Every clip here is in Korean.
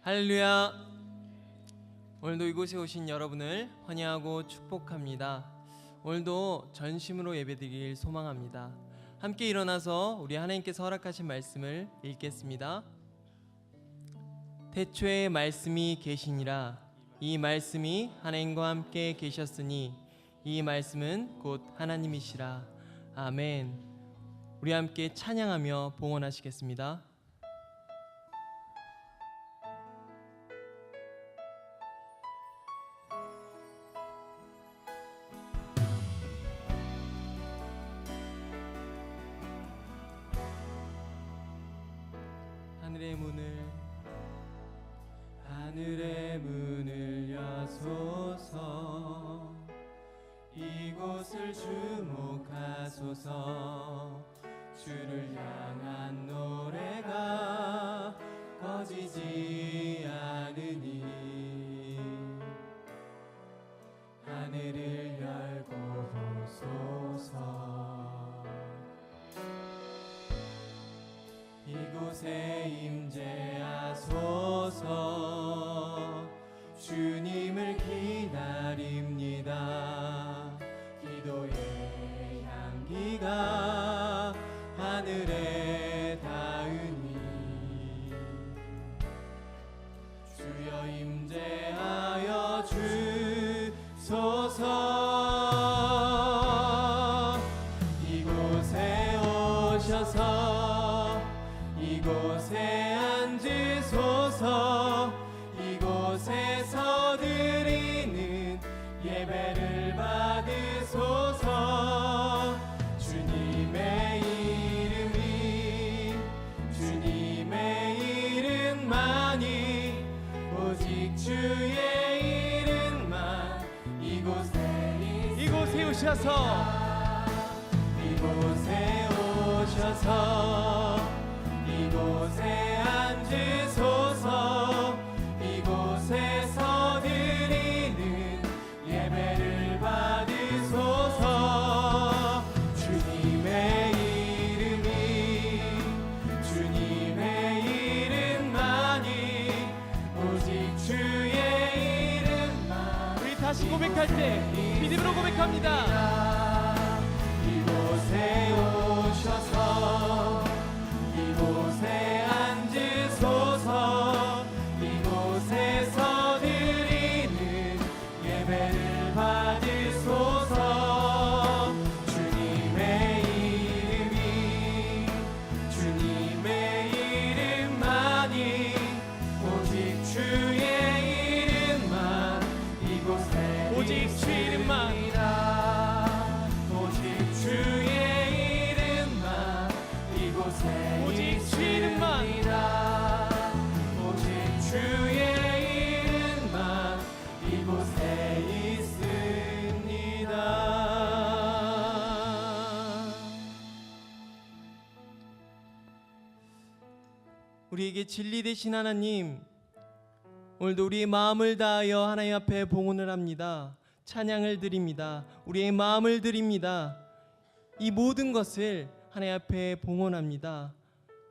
할렐루야. 오늘도 이곳에 오신 여러분을 환영하고 축복합니다. 오늘도 전심으로 예배드리길 소망합니다. 함께 일어나서 우리 하나님께서 허락하신 말씀을 읽겠습니다. 태초에 말씀이 계시니라. 이 말씀이 하나님과 함께 계셨으니 이 말씀은 곧 하나님이시라. 아멘. 우리 함께 찬양하며 봉헌하시겠습니다. 하늘의 문을 여소서. 이곳을 주목하소서. 주를 향한 노래가 꺼지지 않으니 하늘을 열고 보소서. 이곳에 임재하소서. 주님을 기다립니다. 기도의 향기가 하늘에 닿으니 주여 임재하여 주소서. 이곳에 오셔서 이곳에 앉으소서. 이곳에서 드리는 예배를 받으소서. 주님의 이름만이 오직 주의 이름만 이곳에 오셔서 이곳에 앉으소서. 이곳에서 드리는 예배를 받으소서. 주님의 이름만이 오직 주의 이름만. 우리 다시 고백할 때 믿음으로 고백합니다. 이곳에 오셔서 이곳에 앉으소서. 이곳에서 드리는 예배를 받으소서. 주님의 이름만이 오직 주의 이름만 이곳에 오직 주의 이름만 오직 주의 이름만 이곳에 오직 주의 이름만 오직 주의 이름만 이곳에 있습니다. 우리에게 진리 되신 하나님, 오늘도 우리의 마음을 다하여 하나님 앞에 봉헌을 합니다. 찬양을 드립니다. 우리의 마음을 드립니다. 이 모든 것을 하나님 앞에 봉헌합니다.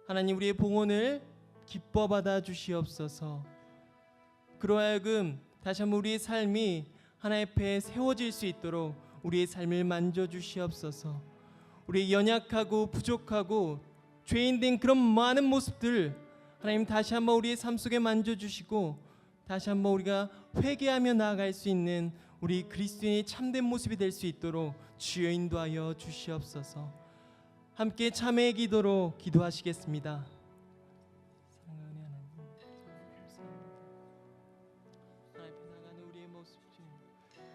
하나님, 우리의 봉헌을 기뻐 받아 주시옵소서. 그러하여금 다시 한번 우리의 삶이 하나님 앞에 세워질 수 있도록 우리의 삶을 만져 주시옵소서. 우리의 연약하고 부족하고 죄인된 그런 많은 모습들 하나님 다시 한번 우리의 삶 속에 만져 주시고 다시 한번 우리가 회개하며 나아갈 수 있는 우리 그리스도인의 참된 모습이 될 수 있도록 주여 인도하여 주시옵소서. 함께 참회의 기도로 기도하시겠습니다. 사랑하는 하나님, 감사합니다. 하나님 앞에 나가는 우리의 모습들,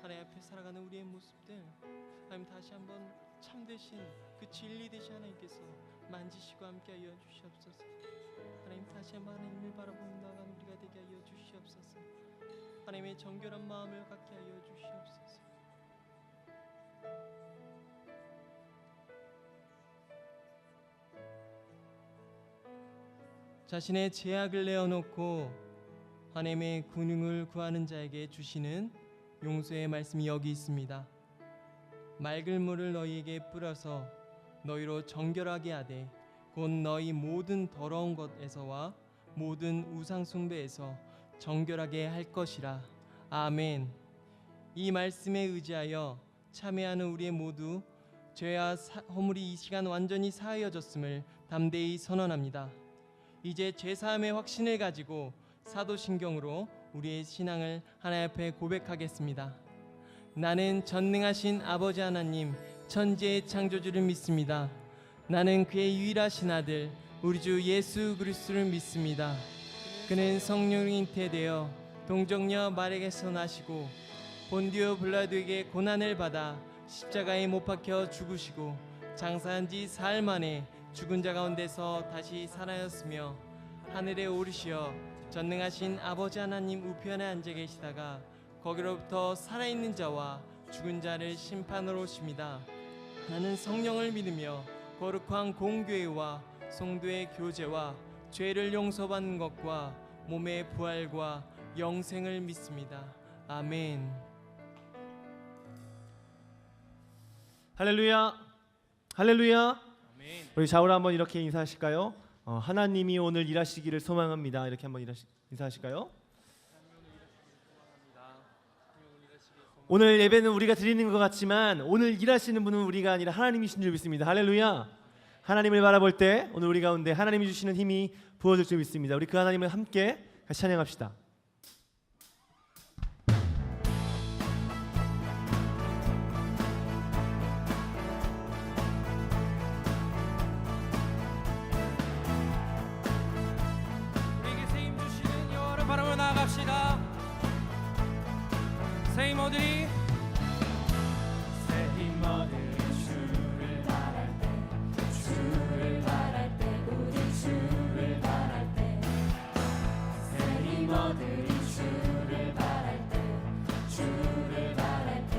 하나님 앞에 살아가는 우리의 모습들, 하나님 다시 한번 참되신 그 진리 되신 하나님께서 만지시고 함께하여 주시옵소서. 하나님 다시 한번 하나님을 바라보며 나가는 우리가 되게 하여 주시옵소서. 하나님의 정결한 마음을 갖게 하여 주시옵소서. 자신의 죄악을 내어놓고 하나님의 군웅을 구하는 자에게 주시는 용서의 말씀이 여기 있습니다. 맑은 물을 너희에게 뿌려서 너희로 정결하게 하되 곧 너희 모든 더러운 것에서와 모든 우상 숭배에서 정결하게 할 것이라. 아멘. 이 말씀에 의지하여 참여하는 우리 모두 죄와 허물이 이 시간 완전히 사하여졌음을 담대히 선언합니다. 이제 죄사함의 확신을 가지고 사도신경으로 우리의 신앙을 하나님 앞에 고백하겠습니다. 나는 전능하신 아버지 하나님 천지의 창조주를 믿습니다. 나는 그의 유일하신 아들 우리 주 예수 그리스도를 믿습니다. 그는 성령으로 잉태되어 동정녀 마리아에게서 나시고 본디오 빌라도에게 고난을 받아 십자가에 못 박혀 죽으시고 장사한 지 사흘 만에 죽은 자 가운데서 다시 살아났으며 하늘에 오르시어 전능하신 아버지 하나님 우편에 앉아 계시다가 거기로부터 살아있는 자와 죽은 자를 심판하러 오십니다. 나는 성령을 믿으며 거룩한 공교회와 성도의 교제와 죄를 용서받는 것과 몸의 부활과 영생을 믿습니다. 아멘. 할렐루야, 할렐루야. 아멘. 우리 좌우로 한번 이렇게 인사하실까요? 하나님이 오늘 일하시기를 소망합니다. 이렇게 한번 인사하실까요? 오늘 예배는 우리가 드리는 것 같지만 오늘 일하시는 분은 우리가 아니라 하나님이신 줄 믿습니다. 할렐루야. 하나님을 바라볼 때 오늘 우리 가운데 하나님이 주시는 힘이 부어질 줄 믿습니다. 우리 그 하나님을 함께 같이 찬양합시다. 우리에게 세임 주시는 여호와를 바라보며 나아갑시다. 새 힘 얻으리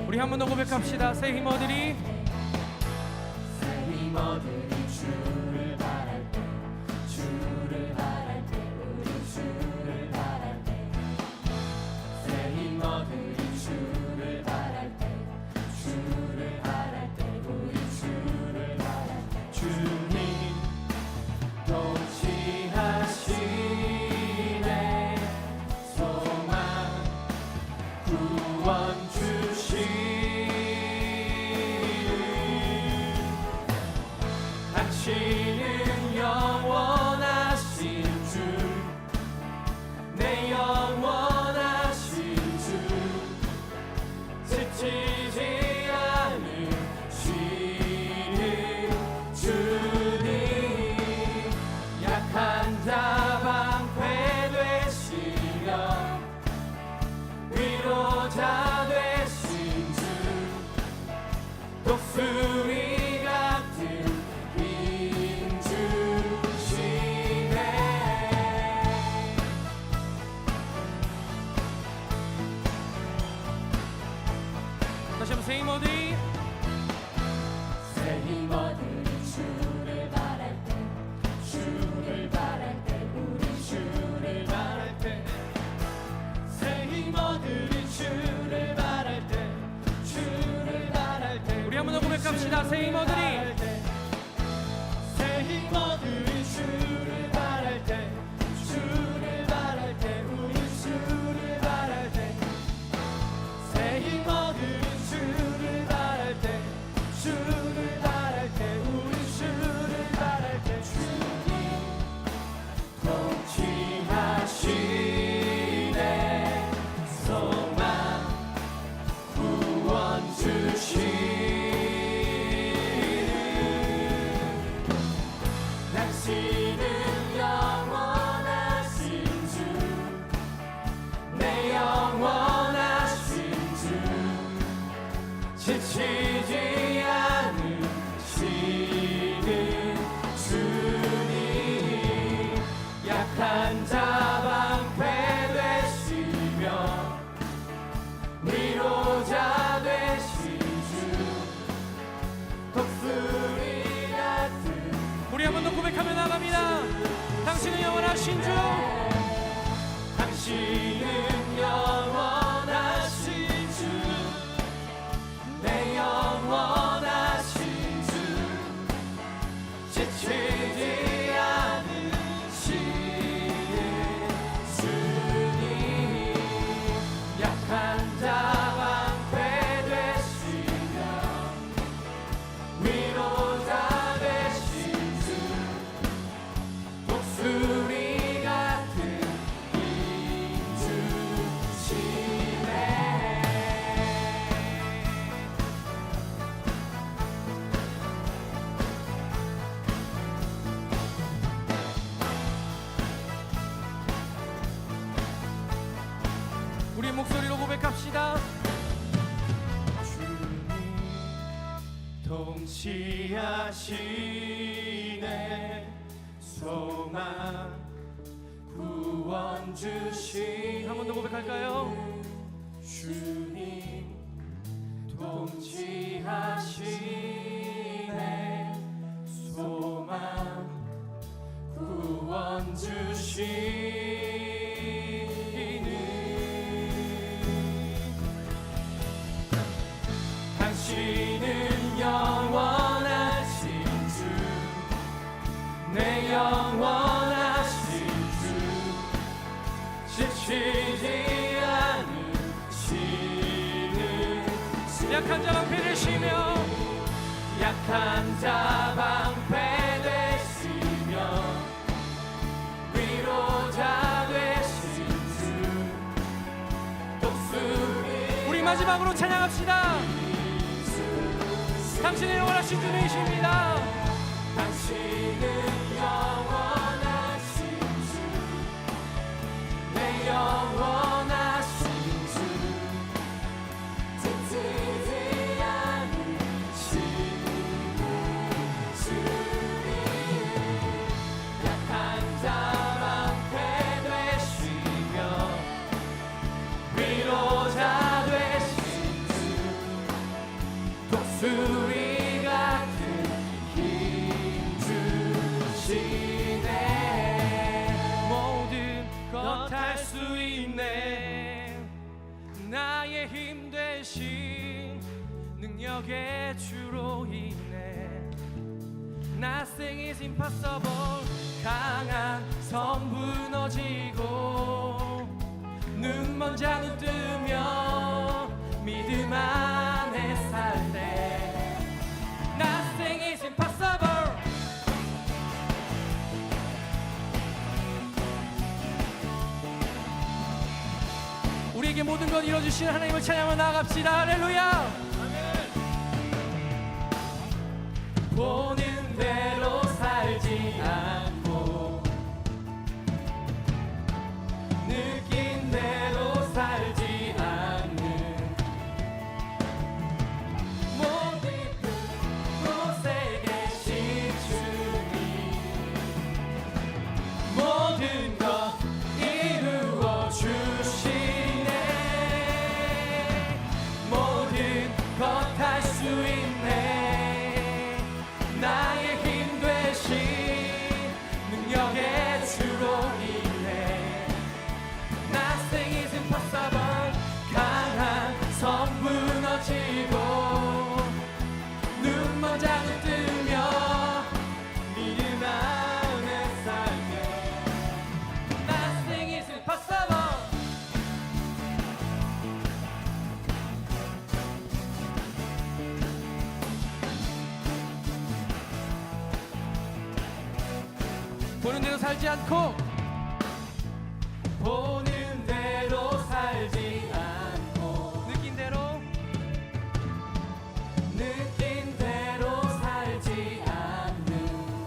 우리 한 번 더 고백합시다. 새 힘 얻으리 주를 바랄 때 주를 바랄 때 우리 주를 바랄 때 새 힘 얻으리 주를 바랄 때 주를 바랄 때 우리 주를 바랄 때 주님 통치하시네 소망 구원 당신은 영원하신 주, 내 영원하신 주, 지치지 않으시는 주님, 약한 자 방패 되시며 위로자 되신 주, 독수리 같은 다시 한번 새 힘 얻으리 새 힘 얻으리 주를 바랄 때 주를 바랄 때 우리 주를 바랄 때 새 힘 얻으리 주를 바랄 때 주를 바랄 때 우리 한 번 더 고백합시다. 새 힘 얻으리 새 힘 얻으리 주를 바랄 때 주를 바랄 때 우리 주를 바랄 때 새 힘 얻으리 주를 바랄 때 주를 바랄 때 우리 주를 바랄 때 주님 통치하시네 소망 구원 주시는 당신은 영원하신 주 내 영원하신 주 지치지 않으시는 주님 약한 자 방패 되시며 위로자 되신 주 독수리 같은 우리 한 번 더 고백하며 나갑니다. 당신은 영원하신 주 당신은 영원하신 주 내 영원하신 주 지치지 않으시는 주님 높은 목소리로 고백합시다. 통치하시네 소망 구원 주신 한 번 더 고백할까요? 주님 통치하시네 소망 구원 주시는 당신은 영원하신 주 내 영원하신 주 지치지 않으시는 약한 자 방패 되시며 약한 자 방패 되시며 위로자 되신 주 독수리 우리 마지막으로 찬양합시다. 당신의 영원하신 주님이십니다. 당신은 영원하신 주 내 영원하신 주 지치지 않으시는 주님 약한 자 방패 되시며 위로자 되신 주 독수리 같은 힘 주시네 모든 것 할 수 있네. 나의 힘 대신 능력의 주로 인해 Nothing is impossible. 강한 섬 무너지고 눈먼 자는 뜨며 믿음 안에 살 때 Nothing is impossible. 우리에게 모든 것 이뤄주시는 하나님을 찬양하며 나아갑시다. 할렐루야. 보는 대로 살지 않고 느낀 대로 살지 않는 모든 곳에 계신 주님 모든 것 이루어 주시네 모든 것 할 수 있네 나의 힘 되신 능력의 주로 인해 Nothing is impossible 강한 섬 무너지고 눈먼 자는 뜨며 믿음 안에 살며 Nothing is impossible 보는 대로 살지 않고 보는 대로 살지 않고 느낀 대로 느낀 대로 살지 않는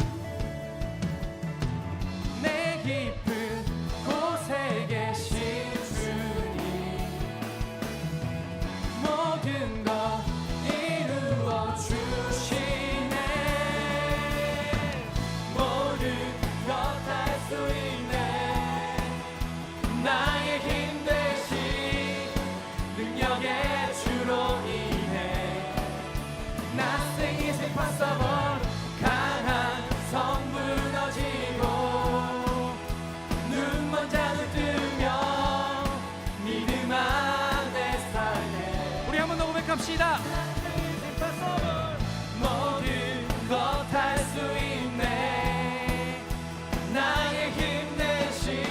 내 깊은 곳에 계신 주님 모든 것 이루어 주시네 모든 것 할 수 있네 나의 힘 대신 능력의 주로 인해 Nothing is impossible 강한 섬 무너지고 눈먼 자는 뜨며 믿음 안에 살네 우리 한 번 더 고백합시다. 모든 것 할 수 있네 나의 힘 대신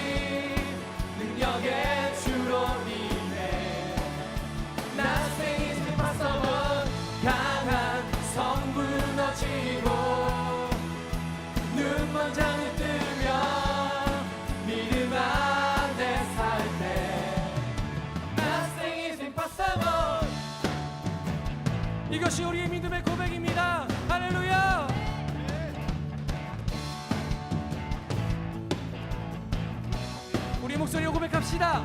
능력의 주로 인해 Nothing is impossible 강한 섬 무너지고 눈먼 자는 뜨며 믿음 안에 살 때 Nothing is impossible 이것이 우리의 믿음의 고백입니다. 할렐루야. 우리 목소리로 고백합시다.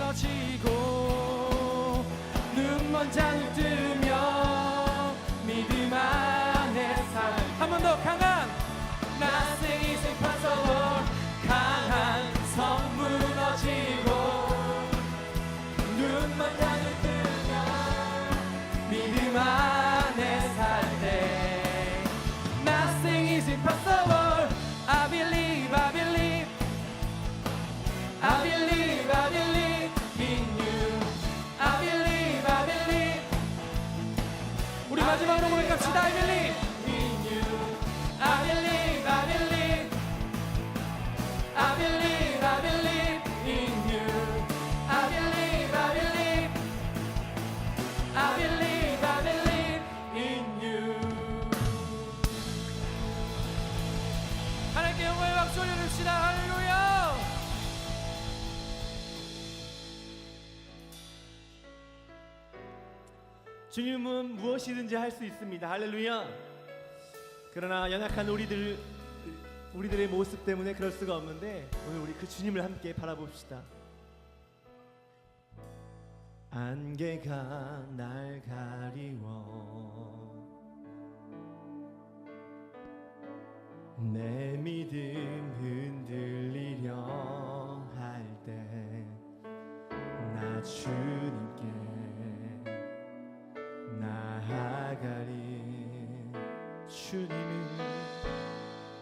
무너지고 눈먼 장을 뜨며 믿음 안에 살. 한 번 더 강한 Nothing is impossible. 강한 성 무너지고 눈만 향을 뜨면 믿음 안에 살 때 Nothing is impossible. I believe, I believe, I believe, I believe in you. I believe, I believe. 우리 마지막으로 고백합시다. I believe. in you. I believe, I believe, I believe, I believe in you. I believe, I believe, I believe, I believe in you. 하나님께 영광의 박수 올려줍시다. 할렐루야. 주님은 무엇이든지 할 수 있습니다. 할렐루야. 그러나 연약한 우리들의 모습 때문에 그럴 수가 없는데 오늘 우리 그 주님을 함께 바라봅시다. 안개가 날 가리워 내 믿음 흔들리려 할 때 나 주님께 나아가리.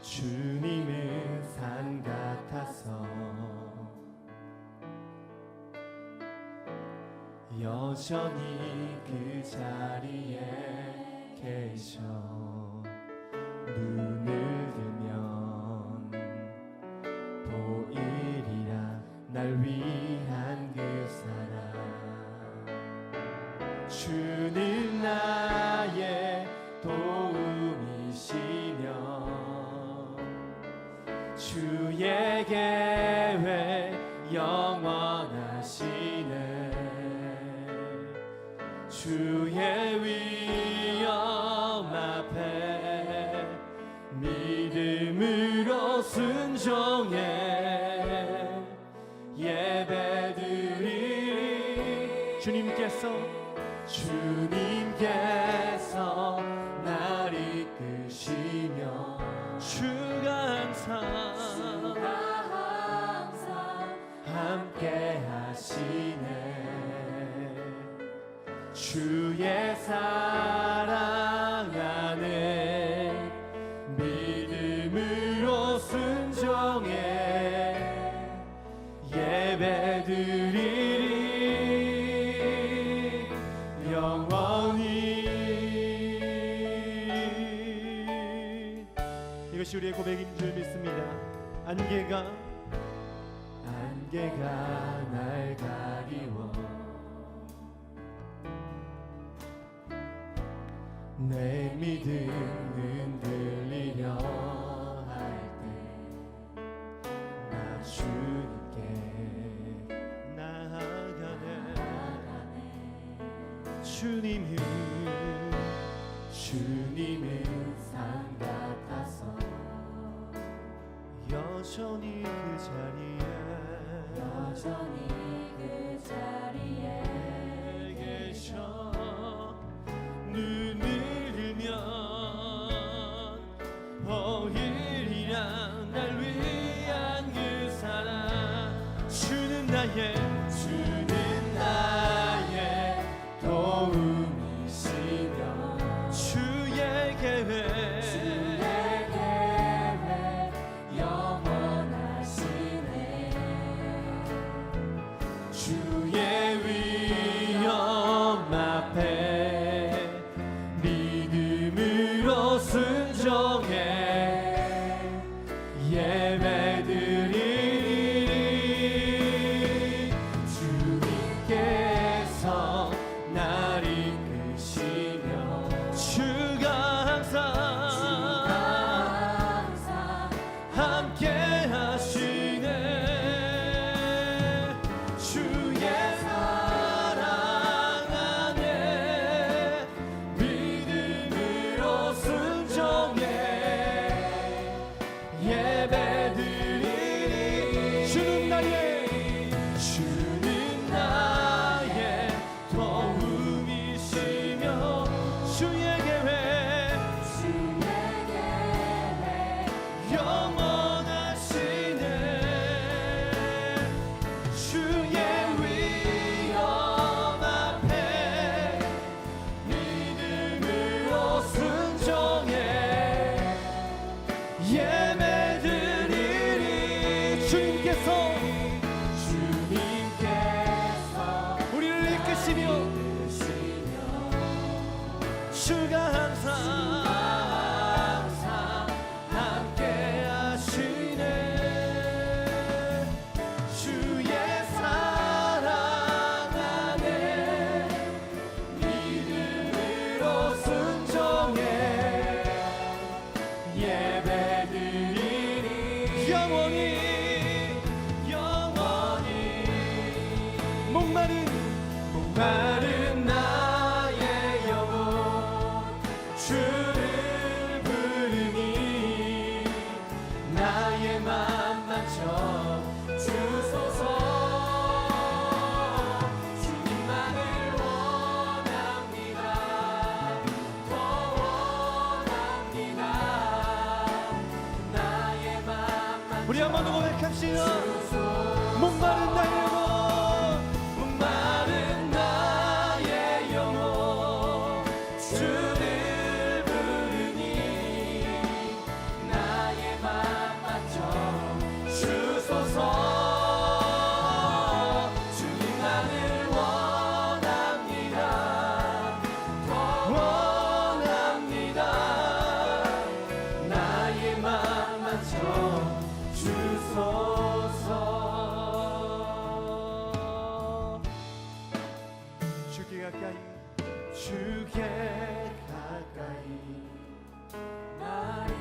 주님은 산 같아서 여전히 그 자리에 계셔. 눈을 들면 보이리라 날 위한 그 사랑. 주는 나의 도움이시며 주의 계획 영원하시네. 주의 위엄 앞에 믿음으로 순종해 예배드리리. 주님께서 날 이끄시며 주가 항상 함께 하시네. 주의 사랑 안에 믿음으로 순종해 예배드리리 영원히. 이것이 우리의 고백인 줄 믿습니다. 안개가 날 가리워 내 믿음 흔들리려 할 때 나 주님께 나아가네. 주님은 산 같아서 여전히 그 자리에 계셔. 눈을 들면 보이리라 날 위한 그 사랑. 주는 나의 도움이시며 주의 계획 영원하시네. 주의 위엄 앞에 믿음으로 순종해 예배드리리. 주님께서 날 이끄시며 주가 항상 함께 하시네. 주의 사랑 안에 목마른 나의 영혼 주를 부르니 나의 맘 맞춰 주소서. 주님만을 원합니다. 더 원합니다. 나의 맘 우리 한번 더 고백합시다. 목마른 나의 영혼 목마른 나의 영혼 주를 부르니 나의 맘 맞춰 주소서. 주님만을 원합니다. 더 원합니다. 나의 맘 맞춰 주소서. 주께 가까이 주께 가까이 나를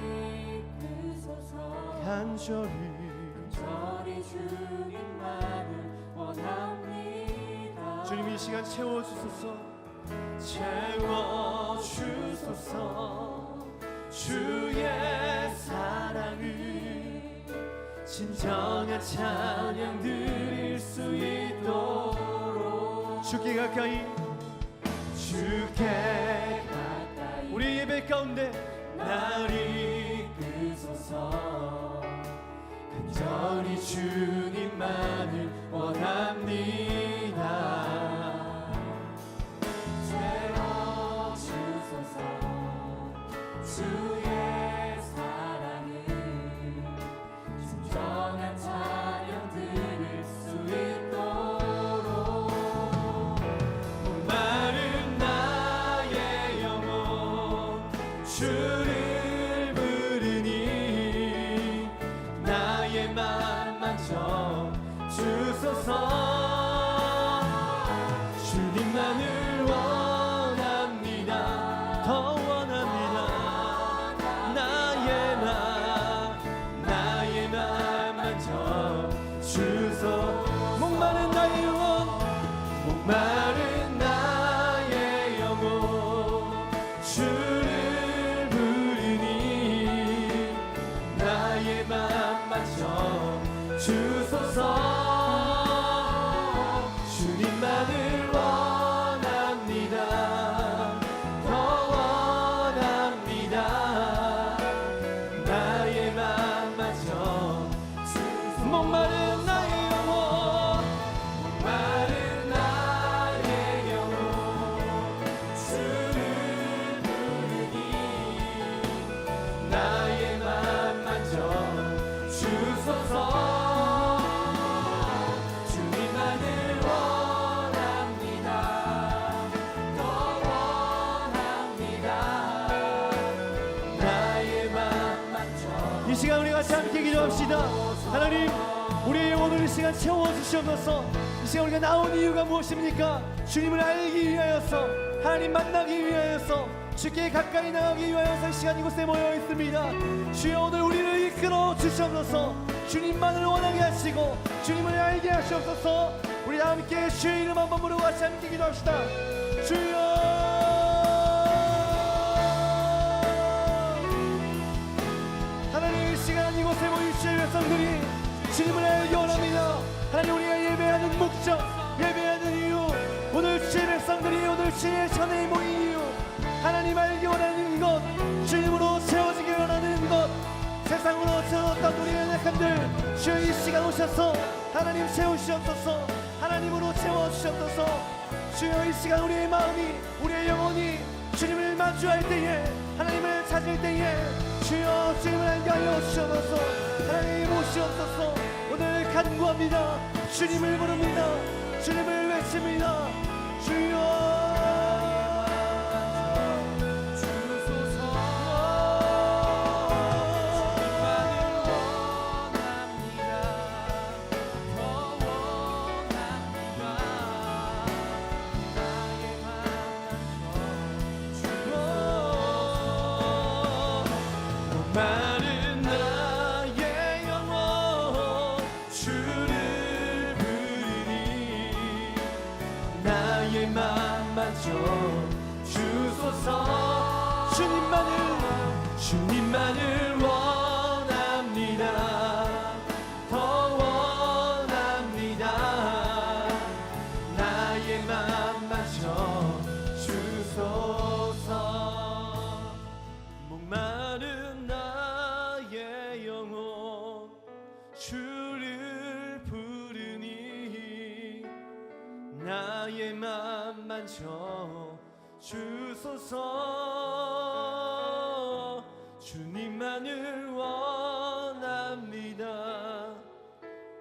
이끄소서. 간절히 저리 주님만을 원합니다. 주님 이 시간 채워주소서. 채워주소서. 주의 사랑을 진정한 찬양 드릴 수 있도록 주께 가까이 주께 가까이 우리 예배 가운데 나를 이끄소서. 간절히 주님만을 원합니다. 채워주소서. 주의 사랑을 진정한 찬양 드릴 수 있도록. 목마른 나의 영혼 주를 부르니 나의 맘 맞춰 주소서. 주님만을 원합니다. 더 원합니다. 나의 맘 맞춰 주소. 목마른 나의 영혼 목마른 나의 영혼 주를 부르니 나의 맘 맞춰 주소서. 주님만을 원합니다. 더 원합니다. 나의 맘 맞춰 목마른 나의 영혼 목마른 나의 영혼 주를 부르니 나의 맘 맞춰 주소서. 주님만을 원합니다. 더 원합니다. 나의 맘 맞춰 이 시간 우리 같이 함께 기도합시다. 하나님 우리의 영혼을 이 시간 채워주시옵소서. 이 시간 우리가 나온 이유가 무엇입니까? 주님을 알기 위하여서 하나님 만나기 위하여서 주께 가까이 나가기 위하여서 이 시간 이곳에 모여 있습니다. 주여 오늘 우리를 이끌어 주시옵소서. 주님만을 원하게 하시고 주님을 알게 하시옵소서. 우리 다 함께 주의 이름 한번 부르고 같이 함께 기도합시다. 주여 하나님 이 시간 이곳에 모인 주의 백성들이 주님을 알기 원합니다. 하나님 우리가 예배하는 목적 예배하는 이유 오늘 주의 백성들이 오늘 주의 전에 모인 이유 하나님 알기 원하는 것 주님으로 채워지기 원하는 것 세상으로 채웠던 우리의 약함들 주여 이 시간 오셔서 하나님 채우시옵소서. 하나님으로 채워주시옵소서. 주여 이 시간 우리의 마음이 우리의 영혼이 주님을 마주할 때에 하나님을 찾을 때에 주여 주님을 알게 하여 주시옵소서. 하나님 오시옵소서. 오늘 간구합니다. 주님을 부릅니다. 주님을 외칩니다. 주여 마른 나의 영혼 주를 부르니 나 만져 주소서. 주님만을 원합니다. 더 원합니다. 나의 맘 만져 주소서. 목마른 나의 영혼 주를 부르니 나의 맘 만져 주소서. 주님만을 원합니다.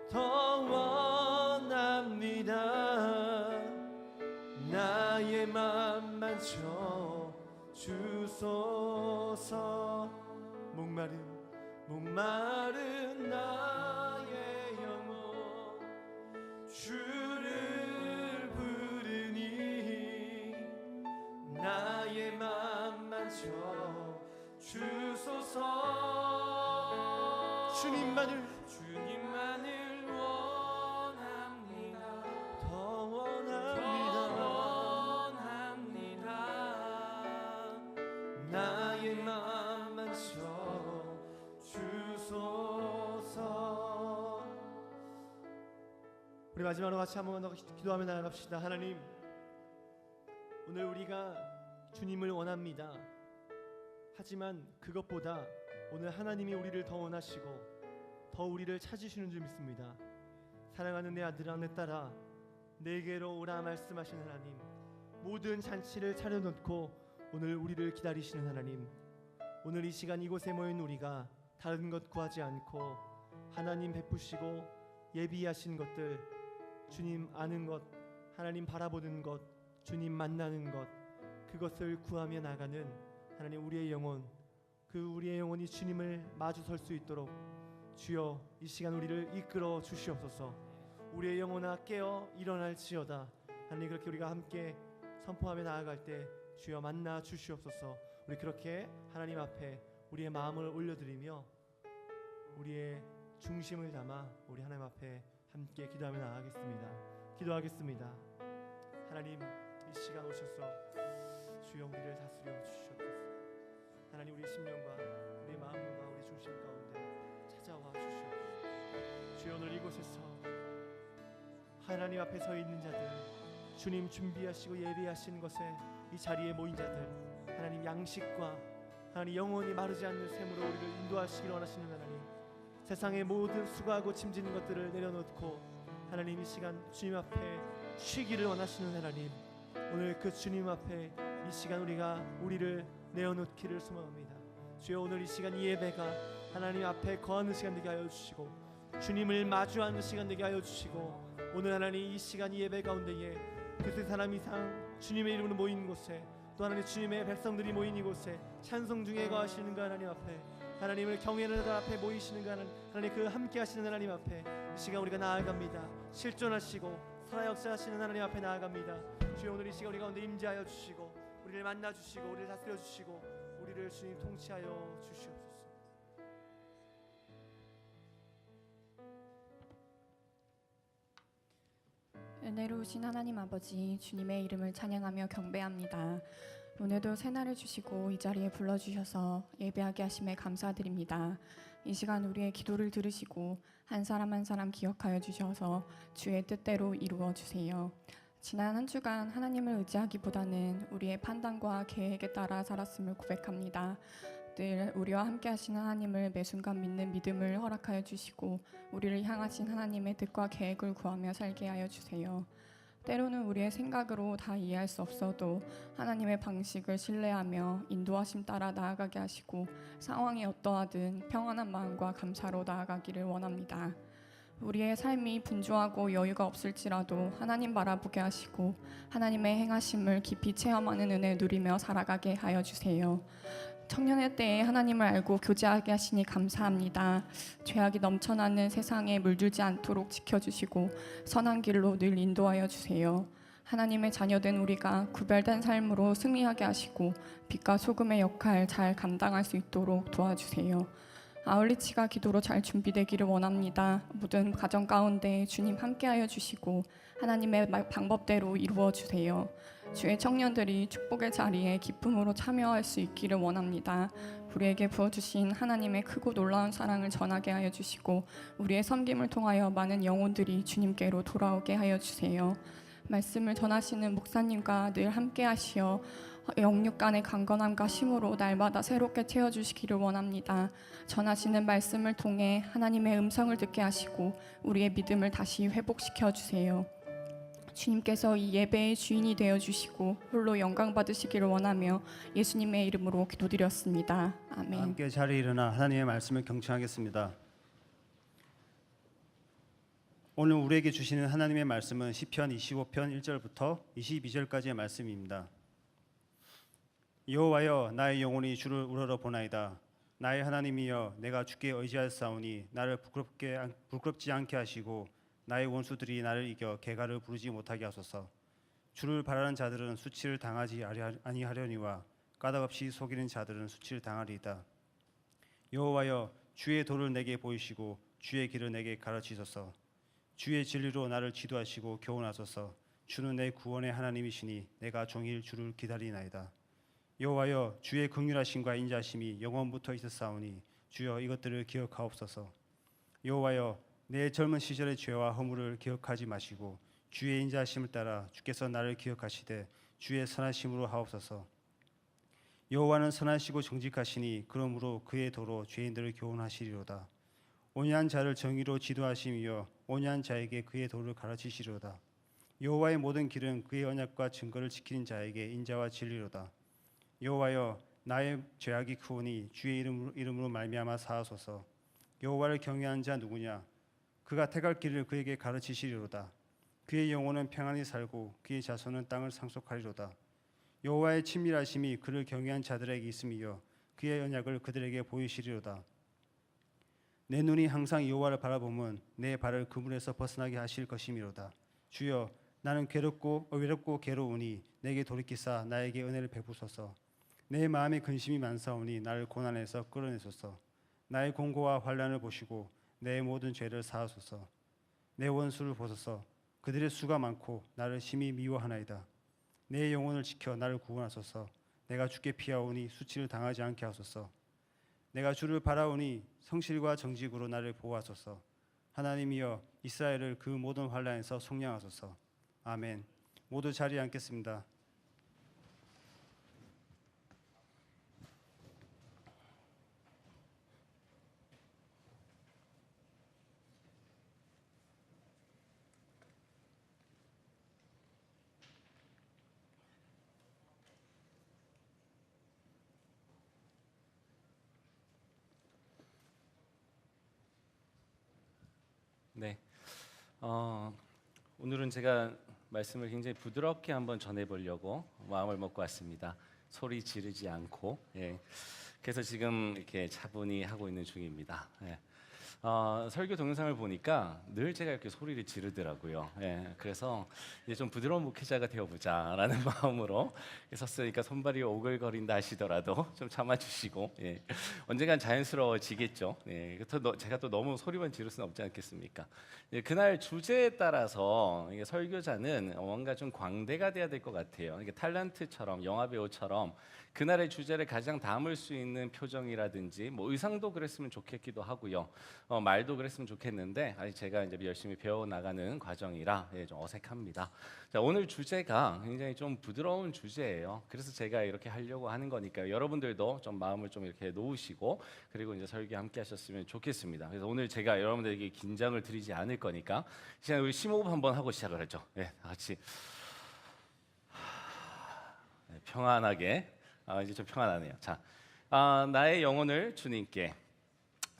더 원합니다. 나의 맘 만져 주소서. 목마른 나의 영혼 주를 부르니 나의 맘 만져 주소서. 주님만을 원합니다. 더 원합니다. 원합니다. 나의 맘 만져 주소서. 우리 마지막으로 같이 한 번만 더 기도하며 나아갑시다. 하나님, 오늘 우리가 주님을 원합니다. 하지만 그것보다 오늘 하나님이 우리를 더 원하시고 더 우리를 찾으시는 줄 믿습니다. 사랑하는 내 아들아 내 딸아, 내게로 오라 말씀하신 하나님, 모든 잔치를 차려놓고 오늘 우리를 기다리시는 하나님, 오늘 이 시간 이곳에 모인 우리가 다른 것 구하지 않고 하나님 베푸시고 예비하신 것들, 주님 아는 것, 하나님 바라보는 것, 주님 만나는 것, 그것을 구하며 나가는 하나님 우리의 영혼, 그 우리의 영혼이 주님을 마주설 수 있도록 주여 이 시간 우리를 이끌어 주시옵소서. 우리의 영혼아 깨어 일어날지어다. 하나님, 그렇게 우리가 함께 선포하며 나아갈 때 주여 만나 주시옵소서. 우리 그렇게 하나님 앞에 우리의 마음을 올려드리며 우리의 중심을 담아 우리 하나님 앞에 함께 기도하며 나아가겠습니다. 기도하겠습니다. 하나님, 이 시간 오셔서 주여 우리를 다스려 주시옵소서. 하나님, 우리 심령과 우리 마음과 우리 중심 가운데 찾아와 주시옵소서. 주여 오늘 이곳에서 하나님 앞에 서 있는 자들, 주님 준비하시고 예비하신 것에 이 자리에 모인 자들, 하나님 양식과 하나님 영원히 마르지 않는 샘으로 우리를 인도하시길 원하시는 하나님, 세상의 모든 수고하고 짐지는 것들을 내려놓고 하나님 이 시간 주님 앞에 쉬기를 원하시는 하나님, 오늘 그 주님 앞에 이 시간 우리를 내어놓기를 소망합니다. 주여 오늘 이 시간 이 예배가 하나님 앞에 거하는 시간 되게 하여 주시고 주님을 마주하는 시간 되게 하여 주시고, 오늘 하나님 이 시간 이 예배 가운데에 그세 사람 이상 주님의 이름으로 모인 곳에, 또 하나님 주님의 백성들이 모인 이곳에 찬송 중에 거하시는 그 하나님 앞에, 하나님을 경외하는 자들 앞에 모이시는 그 하나님, 그 함께 하시는 하나님 앞에 이 시간 우리가 나아갑니다. 실존하시고 살아 역사하시는 하나님 앞에 나아갑니다. 주여 오늘 이 시간 우리 가운데 임재하여 주시고 우리를 만나 주시고 우리를 다스려 주시고 우리를 주님 통치하여 주시옵소서. 은혜로우신 하나님 아버지, 주님의 이름을 찬양하며 경배합니다. 오늘도 새날을 주시고 이 자리에 불러주셔서 예배하게 하심에 감사드립니다. 이 시간 우리의 기도를 들으시고 한 사람 한 사람 기억하여 주셔서 주의 뜻대로 이루어 주세요. 지난 한 주간 하나님을 의지하기보다는 우리의 판단과 계획에 따라 살았음을 고백합니다. 늘 우리와 함께 하시는 하나님을 매 순간 믿는 믿음을 허락하여 주시고 우리를 향하신 하나님의 뜻과 계획을 구하며 살게 하여 주세요. 때로는 우리의 생각으로 다 이해할 수 없어도 하나님의 방식을 신뢰하며 인도하심 따라 나아가게 하시고 상황이 어떠하든 평안한 마음과 감사로 나아가기를 원합니다. 우리의 삶이 분주하고 여유가 없을지라도 하나님 바라보게 하시고 하나님의 행하심을 깊이 체험하는 은혜 누리며 살아가게 하여 주세요. 청년의 때에 하나님을 알고 교제하게 하시니 감사합니다. 죄악이 넘쳐나는 세상에 물들지 않도록 지켜주시고 선한 길로 늘 인도하여 주세요. 하나님의 자녀된 우리가 구별된 삶으로 승리하게 하시고 빛과 소금의 역할 잘 감당할 수 있도록 도와주세요. 아울리치가 기도로 잘 준비되기를 원합니다. 모든 가정 가운데 주님 함께하여 주시고 하나님의 방법대로 이루어 주세요. 주의 청년들이 축복의 자리에 기쁨으로 참여할 수 있기를 원합니다. 우리에게 부어주신 하나님의 크고 놀라운 사랑을 전하게 하여 주시고 우리의 섬김을 통하여 많은 영혼들이 주님께로 돌아오게 하여 주세요. 말씀을 전하시는 목사님과 늘 함께 하시어 영육 간의 강건함과 심으로 날마다 새롭게 채워주시기를 원합니다. 전하시는 말씀을 통해 하나님의 음성을 듣게 하시고 우리의 믿음을 다시 회복시켜 주세요. 주님께서 이 예배의 주인이 되어 주시고 홀로 영광 받으시기를 원하며 예수님의 이름으로 기도드렸습니다. 아멘. 함께 자리에 일어나 하나님의 말씀을 경청하겠습니다. 오늘 우리에게 주시는 하나님의 말씀은 시편 25편 1절부터 22절까지의 말씀입니다. 여호와여, 나의 영혼이 주를 우러러 보나이다. 나의 하나님이여, 내가 주께 의지하였사오니 나를 부끄럽지 않게 하시고 나의 원수들이 나를 이겨 개가를 부르지 못하게 하소서. 주를 바라는 자들은 수치를 당하지 아니하려니와 까닭없이 속이는 자들은 수치를 당하리이다. 여호와여, 주의 도를 내게 보이시고 주의 길을 내게 가르치소서. 주의 진리로 나를 지도하시고 교훈하소서. 주는 내 구원의 하나님이시니 내가 종일 주를 기다리나이다. 여호와여, 주의 긍휼하심과 인자하심이 영원부터 있었사오니 주여 이것들을 기억하옵소서. 여호와여, 내 젊은 시절의 죄와 허물을 기억하지 마시고 주의 인자하심을 따라 주께서 나를 기억하시되 주의 선하심으로 하옵소서. 여호와는 선하시고 정직하시니 그러므로 그의 도로 죄인들을 교훈하시리로다. 온유한 자를 정의로 지도하시며 온유한 자에게 그의 도를 가르치시리로다. 여호와의 모든 길은 그의 언약과 증거를 지키는 자에게 인자와 진리로다. 여호와여, 나의 죄악이 크오니 주의 이름으로 말미암아 사하소서. 여호와를 경외하는 자 누구냐? 그가 택할 길을 그에게 가르치시리로다. 그의 영혼은 평안히 살고 그의 자손은 땅을 상속하리로다. 여호와의 친밀하심이 그를 경외한 자들에게 있으며 그의 언약을 그들에게 보이시리로다. 내 눈이 항상 여호와를 바라보면 내 발을 그물에서 벗어나게 하실 것이미로다. 주여, 나는 외롭고 괴로우니 내게 돌이키사 나에게 은혜를 베푸소서. 내 마음에 근심이 많사오니 나를 고난에서 끌어내소서. 나의 공고와 환난을 보시고 내 모든 죄를 사하소서. 내 원수를 보소서. 그들의 수가 많고 나를 심히 미워하나이다. 내 영혼을 지켜 나를 구원하소서. 내가 주께 피하오니 수치를 당하지 않게 하소서. 내가 주를 바라오니 성실과 정직으로 나를 보호하소서. 하나님이여, 이스라엘을 그 모든 환난에서 속량하소서. 아멘. 모두 자리에 앉겠습니다. 네. 오늘은 제가 말씀을 굉장히 부드럽게 한번 전해보려고 마음을 먹고 왔습니다. 소리 지르지 않고. 예. 그래서 지금 이렇게 차분히 하고 있는 중입니다. 예. 설교 동영상을 보니까 늘 제가 이렇게 소리를 지르더라고요. 예. 그래서 이제 좀 부드러운 목회자가 되어보자라는 마음으로 섰으니까 손발이 오글거린다 하시더라도 좀 참아주시고, 예. 언젠간 자연스러워지겠죠. 예. 제가 또 너무 소리만 지를 수는 없지 않겠습니까? 예. 그날 주제에 따라서 이게 설교자는 뭔가 좀 광대가 돼야 될 것 같아요. 이게 탤런트처럼, 영화 배우처럼 그날의 주제를 가장 담을 수 있는 표정이라든지 뭐 의상도 그랬으면 좋겠기도 하고요. 말도 그랬으면 좋겠는데 아직 제가 이제 열심히 배워 나가는 과정이라 좀 어색합니다. 자, 오늘 주제가 굉장히 좀 부드러운 주제예요. 그래서 제가 이렇게 하려고 하는 거니까요. 여러분들도 좀 마음을 좀 이렇게 놓으시고 그리고 이제 설교 함께 하셨으면 좋겠습니다. 그래서 오늘 제가 여러분들에게 긴장을 드리지 않을 거니까 시간 우리 심호흡 한번 하고 시작을 하죠. 네, 다 같이 평안하게. 이제 좀 평안하네요. 자, 나의 영혼을 주님께.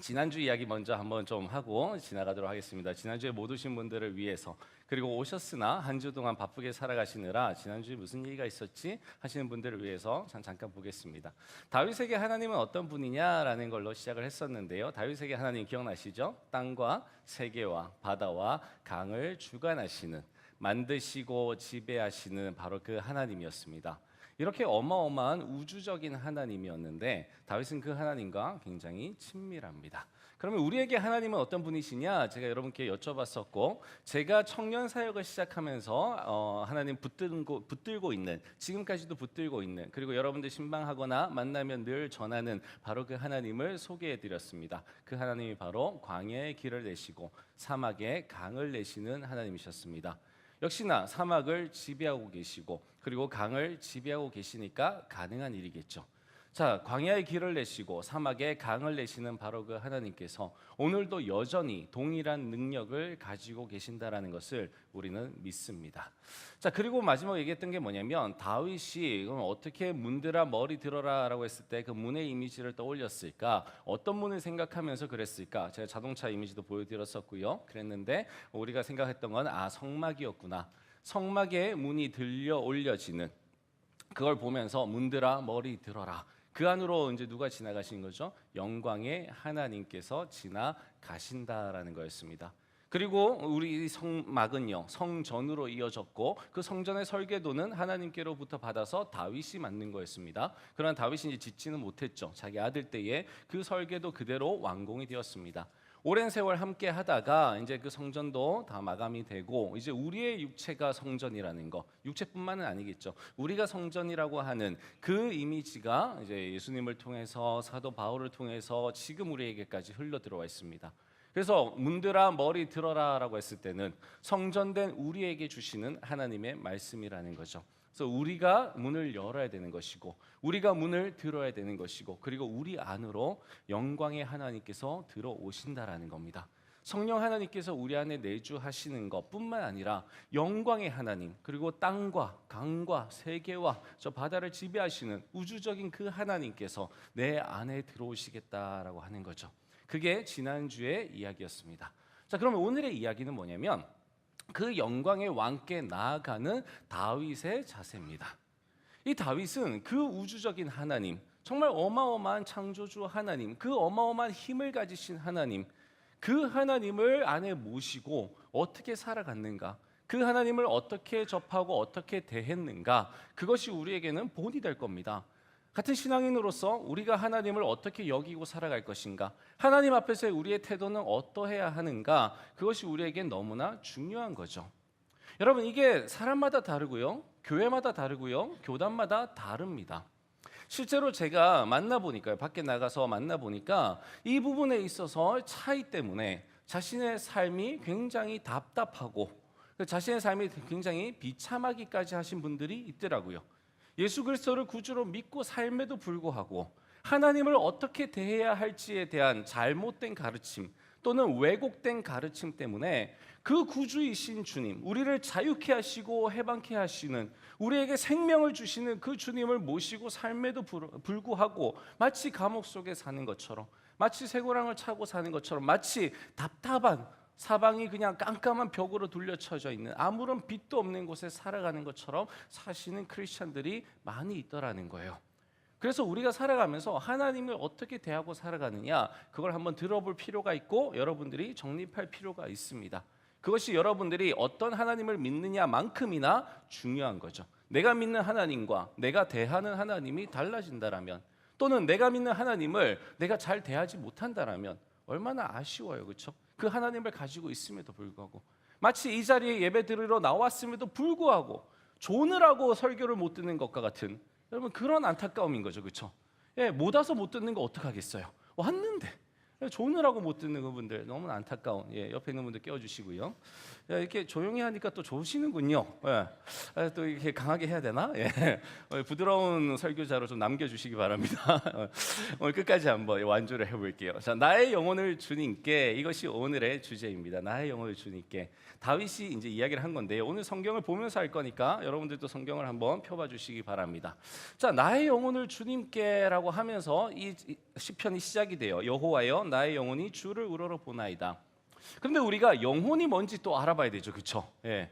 지난주 이야기 먼저 한번 좀 하고 지나가도록 하겠습니다. 지난주에 못 오신 분들을 위해서, 그리고 오셨으나 한 주 동안 바쁘게 살아가시느라 지난주에 무슨 얘기가 있었지 하시는 분들을 위해서 잠깐 보겠습니다. 다윗에게 하나님은 어떤 분이냐라는 걸로 시작을 했었는데요. 다윗에게 하나님 기억나시죠? 땅과 세계와 바다와 강을 주관하시는, 만드시고 지배하시는 바로 그 하나님이었습니다. 이렇게 어마어마한 우주적인 하나님이었는데 다윗은 그 하나님과 굉장히 친밀합니다. 그러면 우리에게 하나님은 어떤 분이시냐? 제가 여러분께 여쭤봤었고, 제가 청년 사역을 시작하면서 하나님 붙들고 있는, 지금까지도 붙들고 있는, 그리고 여러분들 신방하거나 만나면 늘 전하는 바로 그 하나님을 소개해드렸습니다. 그 하나님이 바로 광야의 길을 내시고 사막에 강을 내시는 하나님이셨습니다. 역시나 사막을 지배하고 계시고 그리고 강을 지배하고 계시니까 가능한 일이겠죠. 자, 광야의 길을 내시고 사막에 강을 내시는 바로 그 하나님께서 오늘도 여전히 동일한 능력을 가지고 계신다라는 것을 우리는 믿습니다. 자, 그리고 마지막에 얘기했던 게 뭐냐면 다윗이 그럼 어떻게 문들아 머리 들어라라고 했을 때 그 문의 이미지를 떠올렸을까? 어떤 문을 생각하면서 그랬을까? 제가 자동차 이미지도 보여드렸었고요. 그랬는데 우리가 생각했던 건 성막이었구나. 성막에 문이 들려 올려지는 그걸 보면서 문들아 머리 들어라. 그 안으로 이제 누가 지나가신 거죠? 영광의 하나님께서 지나가신다라는 거였습니다. 그리고 우리 성막은요, 성전으로 이어졌고 그 성전의 설계도는 하나님께로부터 받아서 다윗이 만든 거였습니다. 그러나 다윗이 이제 짓지는 못했죠. 자기 아들 때에 그 설계도 그대로 완공이 되었습니다. 오랜 세월 함께 하다가 이제 그 성전도 다 마감이 되고 이제 우리의 육체가 성전이라는 거, 육체뿐만은 아니겠죠. 우리가 성전이라고 하는 그 이미지가 이제 예수님을 통해서 사도 바울을 통해서 지금 우리에게까지 흘러 들어와 있습니다. 그래서 문들아 머리 들어라라고 했을 때는 성전된 우리에게 주시는 하나님의 말씀이라는 거죠. 그래서 우리가 문을 열어야 되는 것이고 우리가 문을 들어야 되는 것이고 그리고 우리 안으로 영광의 하나님께서 들어오신다라는 겁니다. 성령 하나님께서 우리 안에 내주하시는 것뿐만 아니라 영광의 하나님 그리고 땅과 강과 세계와 저 바다를 지배하시는 우주적인 그 하나님께서 내 안에 들어오시겠다라고 하는 거죠. 그게 지난주의 이야기였습니다. 자, 그러면 오늘의 이야기는 뭐냐면 그 영광의 왕께 나아가는 다윗의 자세입니다. 이 다윗은 그 우주적인 하나님, 정말 어마어마한 창조주 하나님, 그 어마어마한 힘을 가지신 하나님, 그 하나님을 안에 모시고 어떻게 살아갔는가, 그 하나님을 어떻게 접하고 어떻게 대했는가, 그것이 우리에게는 본이 될 겁니다. 같은 신앙인으로서 우리가 하나님을 어떻게 여기고 살아갈 것인가, 하나님 앞에서의 우리의 태도는 어떠해야 하는가, 그것이 우리에겐 너무나 중요한 거죠. 여러분, 이게 사람마다 다르고요, 교회마다 다르고요, 교단마다 다릅니다. 실제로 제가 만나보니까요, 밖에 나가서 만나보니까 이 부분에 있어서 차이 때문에 자신의 삶이 굉장히 답답하고 자신의 삶이 굉장히 비참하기까지 하신 분들이 있더라고요. 예수 그리스도를 구주로 믿고 삶에도 불구하고 하나님을 어떻게 대해야 할지에 대한 잘못된 가르침 또는 왜곡된 가르침 때문에 그 구주이신 주님, 우리를 자유케 하시고 해방케 하시는, 우리에게 생명을 주시는 그 주님을 모시고 삶에도 불구하고 마치 감옥 속에 사는 것처럼, 마치 쇠고랑을 차고 사는 것처럼, 마치 답답한 사방이 그냥 깜깜한 벽으로 둘러쳐져 있는 아무런 빛도 없는 곳에 살아가는 것처럼 사시는 크리스찬들이 많이 있더라는 거예요. 그래서 우리가 살아가면서 하나님을 어떻게 대하고 살아가느냐, 그걸 한번 들어볼 필요가 있고 여러분들이 정립할 필요가 있습니다. 그것이 여러분들이 어떤 하나님을 믿느냐만큼이나 중요한 거죠. 내가 믿는 하나님과 내가 대하는 하나님이 달라진다라면, 또는 내가 믿는 하나님을 내가 잘 대하지 못한다라면 얼마나 아쉬워요, 그렇죠? 그 하나님을 가지고 있음에도 불구하고, 마치 이 자리에 예배 드리러 나왔음에도 불구하고 조느라고 설교를 못 듣는 것과 같은, 여러분, 그런 안타까움인 거죠, 그렇죠? 예, 못 와서 못 듣는 거 어떡하겠어요? 왔는데 조느라고 못 듣는 그분들 너무 안타까운, 예, 옆에 있는 분들 깨워주시고요. 예, 이렇게 조용히 하니까 또 좋으시는군요. 예, 또 이렇게 강하게 해야 되나? 예, 부드러운 설교자로 좀 남겨주시기 바랍니다. 오늘 끝까지 한번 완주를 해볼게요. 자, 나의 영혼을 주님께, 이것이 오늘의 주제입니다. 나의 영혼을 주님께. 다윗이 이제 이야기를 한 건데요. 오늘 성경을 보면서 할 거니까 여러분들도 성경을 한번 펴봐 주시기 바랍니다. 자, 나의 영혼을 주님께라고 하면서 이 시편이 시작이 돼요. 여호와여, 나의 영혼이 주를 우러러 보나이다. 그런데 우리가 영혼이 뭔지 또 알아봐야 되죠, 그렇죠? 예.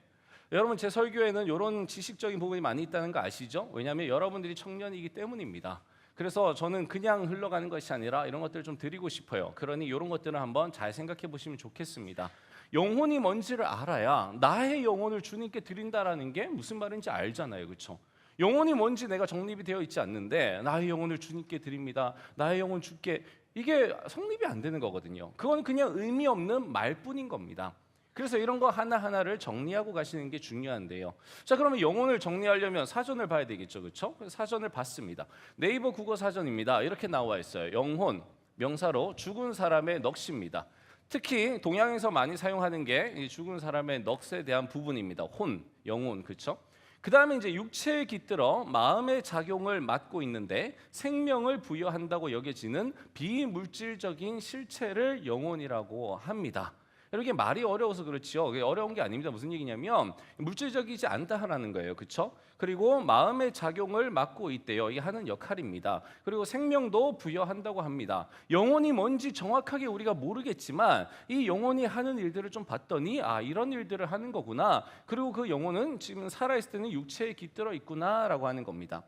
여러분, 제 설교에는 이런 지식적인 부분이 많이 있다는 거 아시죠? 왜냐하면 여러분들이 청년이기 때문입니다. 그래서 저는 그냥 흘러가는 것이 아니라 이런 것들을 좀 드리고 싶어요. 그러니 이런 것들을 한번 잘 생각해 보시면 좋겠습니다. 영혼이 뭔지를 알아야 나의 영혼을 주님께 드린다라는 게 무슨 말인지 알잖아요, 그렇죠? 영혼이 뭔지 내가 정립이 되어 있지 않는데 나의 영혼을 주님께 드립니다. 나의 영혼 주께, 이게 성립이 안 되는 거거든요. 그건 그냥 의미 없는 말뿐인 겁니다. 그래서 이런 거 하나하나를 정리하고 가시는 게 중요한데요. 자, 그러면 영혼을 정리하려면 사전을 봐야 되겠죠. 그렇죠? 사전을 봤습니다. 네이버 국어 사전입니다. 이렇게 나와 있어요. 영혼, 명사로 죽은 사람의 넋입니다. 특히 동양에서 많이 사용하는 게 이 죽은 사람의 넋에 대한 부분입니다. 혼, 영혼, 그렇죠? 그 다음에 이제 육체에 깃들어 마음의 작용을 맡고 있는데 생명을 부여한다고 여겨지는 비물질적인 실체를 영혼이라고 합니다. 이렇게 말이 어려워서 그렇지요. 어려운 게 아닙니다. 무슨 얘기냐면 물질적이지 않다라는 거예요. 그렇죠? 그리고 마음의 작용을 맡고 있대요. 이게 하는 역할입니다. 그리고 생명도 부여한다고 합니다. 영혼이 뭔지 정확하게 우리가 모르겠지만 이 영혼이 하는 일들을 좀 봤더니 아, 이런 일들을 하는 거구나. 그리고 그 영혼은 지금 살아있을 때는 육체에 깃들어 있구나라고 하는 겁니다.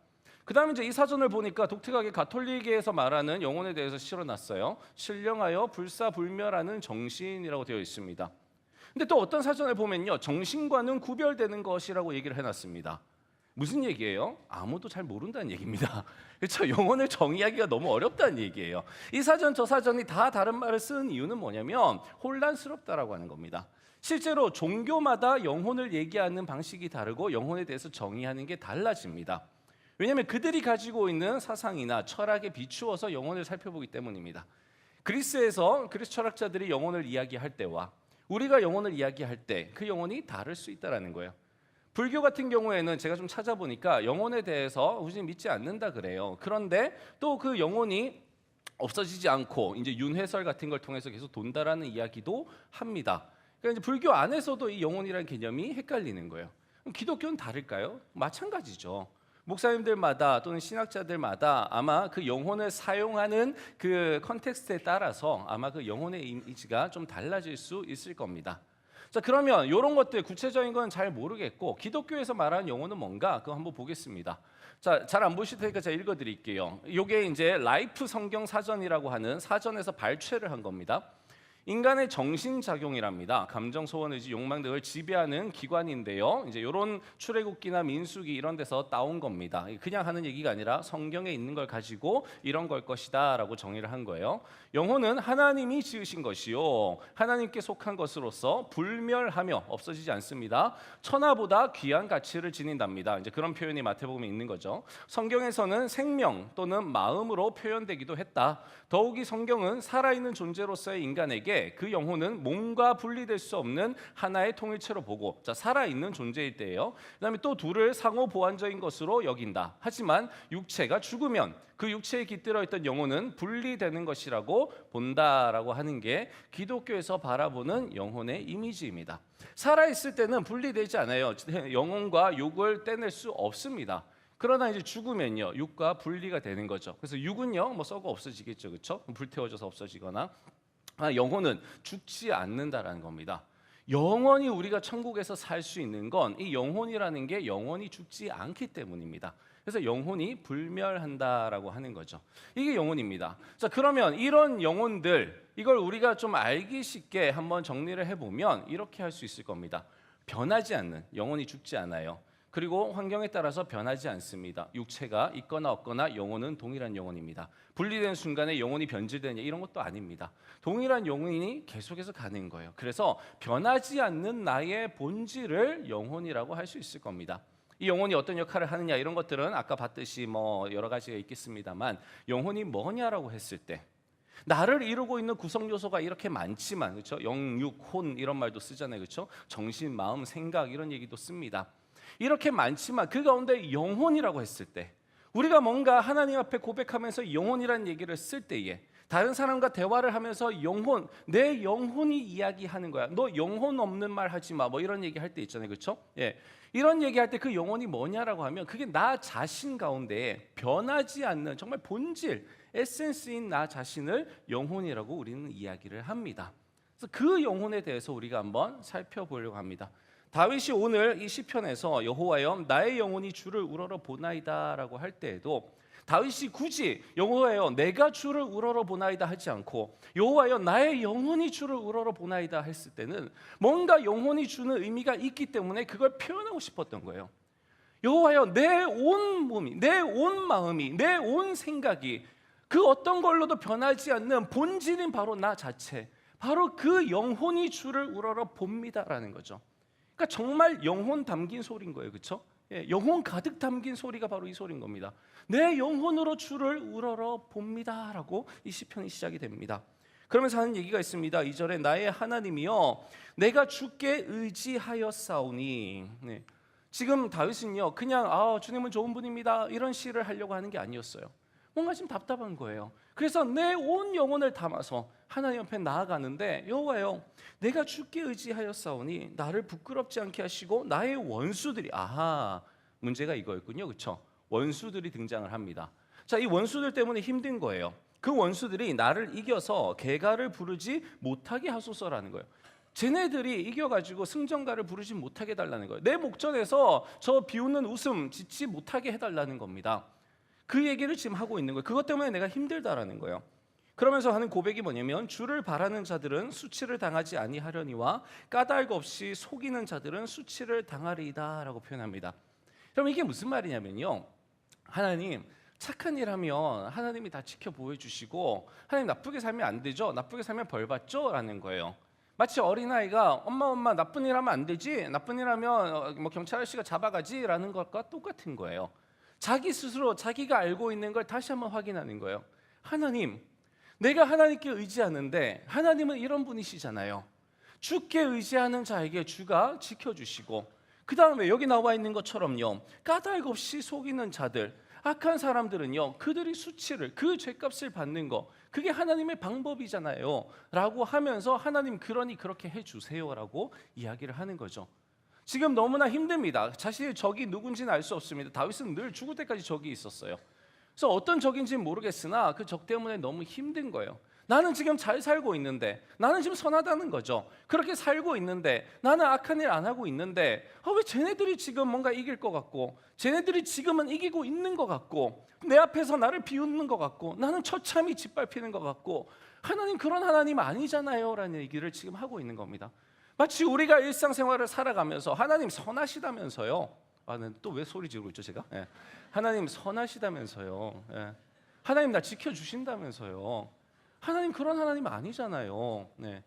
그 다음에 이제 이 사전을 보니까 독특하게 가톨릭에서 말하는 영혼에 대해서 실어놨어요. 신령하여 불사불멸하는 정신이라고 되어 있습니다. 근데 또 어떤 사전을 보면요, 정신과는 구별되는 것이라고 얘기를 해놨습니다. 무슨 얘기예요? 아무도 잘 모른다는 얘기입니다. 그렇죠? 영혼을 정의하기가 너무 어렵다는 얘기예요. 이 사전 저 사전이 다 다른 말을 쓰는 이유는 뭐냐면 혼란스럽다라고 하는 겁니다. 실제로 종교마다 영혼을 얘기하는 방식이 다르고 영혼에 대해서 정의하는 게 달라집니다. 왜냐하면 그들이 가지고 있는 사상이나 철학에 비추어서 영혼을 살펴보기 때문입니다. 그리스에서 그리스 철학자들이 영혼을 이야기할 때와 우리가 영혼을 이야기할 때 그 영혼이 다를 수 있다는 거예요. 불교 같은 경우에는 제가 좀 찾아보니까 영혼에 대해서 굳이 믿지 않는다 그래요. 그런데 또 그 영혼이 없어지지 않고 이제 윤회설 같은 걸 통해서 계속 돈다라는 이야기도 합니다. 그러니까 이제 불교 안에서도 이 영혼이라는 개념이 헷갈리는 거예요. 그럼 기독교는 다를까요? 마찬가지죠. 목사님들마다 또는 신학자들마다 아마 그 영혼을 사용하는 그 컨텍스트에 따라서 아마 그 영혼의 이미지가 좀 달라질 수 있을 겁니다. 자, 그러면 이런 것들 구체적인 건 잘 모르겠고 기독교에서 말하는 영혼은 뭔가 그거 한번 보겠습니다. 자, 잘 안 보실 테니까 제가 읽어드릴게요. 이게 이제 라이프 성경 사전이라고 하는 사전에서 발췌를 한 겁니다. 인간의 정신작용이랍니다. 감정, 소원, 의지, 욕망 등을 지배하는 기관인데요. 이제 이런 출애굽기나 민수기 이런 데서 따온 겁니다. 그냥 하는 얘기가 아니라 성경에 있는 걸 가지고 이런 걸 것이다라고 정의를 한 거예요. 영혼은 하나님이 지으신 것이요, 하나님께 속한 것으로서 불멸하며 없어지지 않습니다. 천하보다 귀한 가치를 지닌답니다. 이제 그런 표현이 마태복음에 있는 거죠. 성경에서는 생명 또는 마음으로 표현되기도 했다. 더욱이 성경은 살아있는 존재로서의 인간에게 그 영혼은 몸과 분리될 수 없는 하나의 통일체로 보고, 자, 살아있는 존재일 때예요. 그다음에 또 둘을 상호 보완적인 것으로 여긴다. 하지만 육체가 죽으면 그 육체에 깃들어 있던 영혼은 분리되는 것이라고 본다라고 하는 게 기독교에서 바라보는 영혼의 이미지입니다. 살아있을 때는 분리되지 않아요. 영혼과 육을 떼낼 수 없습니다. 그러나 이제 죽으면요, 육과 분리가 되는 거죠. 그래서 육은요, 뭐 썩어 없어지겠죠, 그렇죠? 불태워져서 없어지거나. 영혼은 죽지 않는다라는 겁니다. 영원히 우리가 천국에서 살 수 있는 건 이 영혼이라는 게 영원히 죽지 않기 때문입니다. 그래서 영혼이 불멸한다라고 하는 거죠. 이게 영혼입니다. 자, 그러면 이런 영혼들, 이걸 우리가 좀 알기 쉽게 한번 정리를 해보면 이렇게 할 수 있을 겁니다. 변하지 않는, 영혼이 죽지 않아요. 그리고 환경에 따라서 변하지 않습니다. 육체가 있거나 없거나 영혼은 동일한 영혼입니다. 분리된 순간에 영혼이 변질되냐 이런 것도 아닙니다. 동일한 영혼이 계속해서 가는 거예요. 그래서 변하지 않는 나의 본질을 영혼이라고 할 수 있을 겁니다. 이 영혼이 어떤 역할을 하느냐 이런 것들은 아까 봤듯이 뭐 여러 가지가 있겠습니다만, 영혼이 뭐냐라고 했을 때 나를 이루고 있는 구성 요소가 이렇게 많지만, 그렇죠? 영육, 혼 이런 말도 쓰잖아요, 그렇죠? 정신, 마음, 생각 이런 얘기도 씁니다. 이렇게 많지만 그 가운데 영혼이라고 했을 때, 우리가 뭔가 하나님 앞에 고백하면서 영혼이라는 얘기를 쓸 때에 다른 사람과 대화를 하면서 영혼, 내 영혼이 이야기하는 거야. 너 영혼 없는 말 하지 마. 뭐 이런 얘기 할 때 있잖아요, 그렇죠? 예, 이런 얘기할 때 그 영혼이 뭐냐라고 하면 그게 나 자신 가운데 변하지 않는 정말 본질, 에센스인 나 자신을 영혼이라고 우리는 이야기를 합니다. 그래서 그 영혼에 대해서 우리가 한번 살펴보려고 합니다. 다윗이 오늘 이 시편에서 여호와여 나의 영혼이 주를 우러러 보나이다라고 할 때에도 다윗이 굳이 여호와여 내가 주를 우러러 보나이다 하지 않고 여호와여 나의 영혼이 주를 우러러 보나이다 했을 때는 뭔가 영혼이 주는 의미가 있기 때문에 그걸 표현하고 싶었던 거예요. 여호와여, 내 온 몸이, 내 온 마음이, 내 온 생각이 그 어떤 걸로도 변하지 않는 본질인 바로 나 자체, 바로 그 영혼이 주를 우러러 봅니다라는 거죠. 그러니까 정말 영혼 담긴 소리인 거예요, 그렇죠? 예, 영혼 가득 담긴 소리가 바로 이 소리인 겁니다. 내 영혼으로 주를 우러러 봅니다라고 이 시편이 시작이 됩니다. 그러면서 하는 얘기가 있습니다. 2절에 나의 하나님이여, 내가 주께 의지하였사오니. 네. 지금 다윗은요, 그냥 주님은 좋은 분입니다 이런 시를 하려고 하는 게 아니었어요. 뭔가 좀 답답한 거예요. 그래서 내 온 영혼을 담아서 하나님 앞에 나아가는데, 여호와여, 내가 주께 의지하였사오니 나를 부끄럽지 않게 하시고 나의 원수들이, 문제가 이거였군요, 그렇죠? 원수들이 등장을 합니다. 자, 이 원수들 때문에 힘든 거예요. 그 원수들이 나를 이겨서 개가를 부르지 못하게 하소서라는 거예요. 쟤네들이 이겨가지고 승전가를 부르지 못하게 해달라는 거예요. 내 목전에서 저 비웃는 웃음 짓지 못하게 해달라는 겁니다. 그 얘기를 지금 하고 있는 거예요. 그것 때문에 내가 힘들다라는 거예요. 그러면서 하는 고백이 뭐냐면, 주를 바라는 자들은 수치를 당하지 아니하려니와 까닭 없이 속이는 자들은 수치를 당하리이다라고 표현합니다. 그럼 이게 무슨 말이냐면요, 하나님 착한 일 하면 하나님이 다 지켜 보여주시고, 하나님 나쁘게 살면 안 되죠, 나쁘게 살면 벌 받죠 라는 거예요. 마치 어린아이가 엄마 나쁜 일 하면 안 되지, 나쁜 일 하면 뭐 경찰 아저씨가 잡아가지 라는 것과 똑같은 거예요. 자기 스스로 자기가 알고 있는 걸 다시 한번 확인하는 거예요. 하나님, 내가 하나님께 의지하는데 하나님은 이런 분이시잖아요. 주께 의지하는 자에게 주가 지켜주시고, 그 다음에 여기 나와 있는 것처럼요, 까닭 없이 속이는 자들, 악한 사람들은요, 그들이 수치를, 그 죄값을 받는 거, 그게 하나님의 방법이잖아요 라고 하면서, 하나님 그러니 그렇게 해주세요 라고 이야기를 하는 거죠. 지금 너무나 힘듭니다. 자신의 적이 누군지는 알 수 없습니다. 다윗은 늘 죽을 때까지 적이 있었어요. 그래서 어떤 적인지는 모르겠으나 그 적 때문에 너무 힘든 거예요. 나는 지금 잘 살고 있는데, 나는 지금 선하다는 거죠. 그렇게 살고 있는데, 나는 악한 일 안 하고 있는데, 왜 쟤네들이 지금 뭔가 이길 것 같고, 쟤네들이 지금은 이기고 있는 것 같고, 내 앞에서 나를 비웃는 것 같고, 나는 처참히 짓밟히는 것 같고, 하나님 그런 하나님 아니잖아요 라는 얘기를 지금 하고 있는 겁니다. 마치 우리가 일상생활을 살아가면서 하나님 선하시다면서요. 또 왜 소리 지르고 있죠 제가? 예. 하나님 선하시다면서요. 예. 하나님 나 지켜주신다면서요. 하나님 그런 하나님 아니잖아요. 네.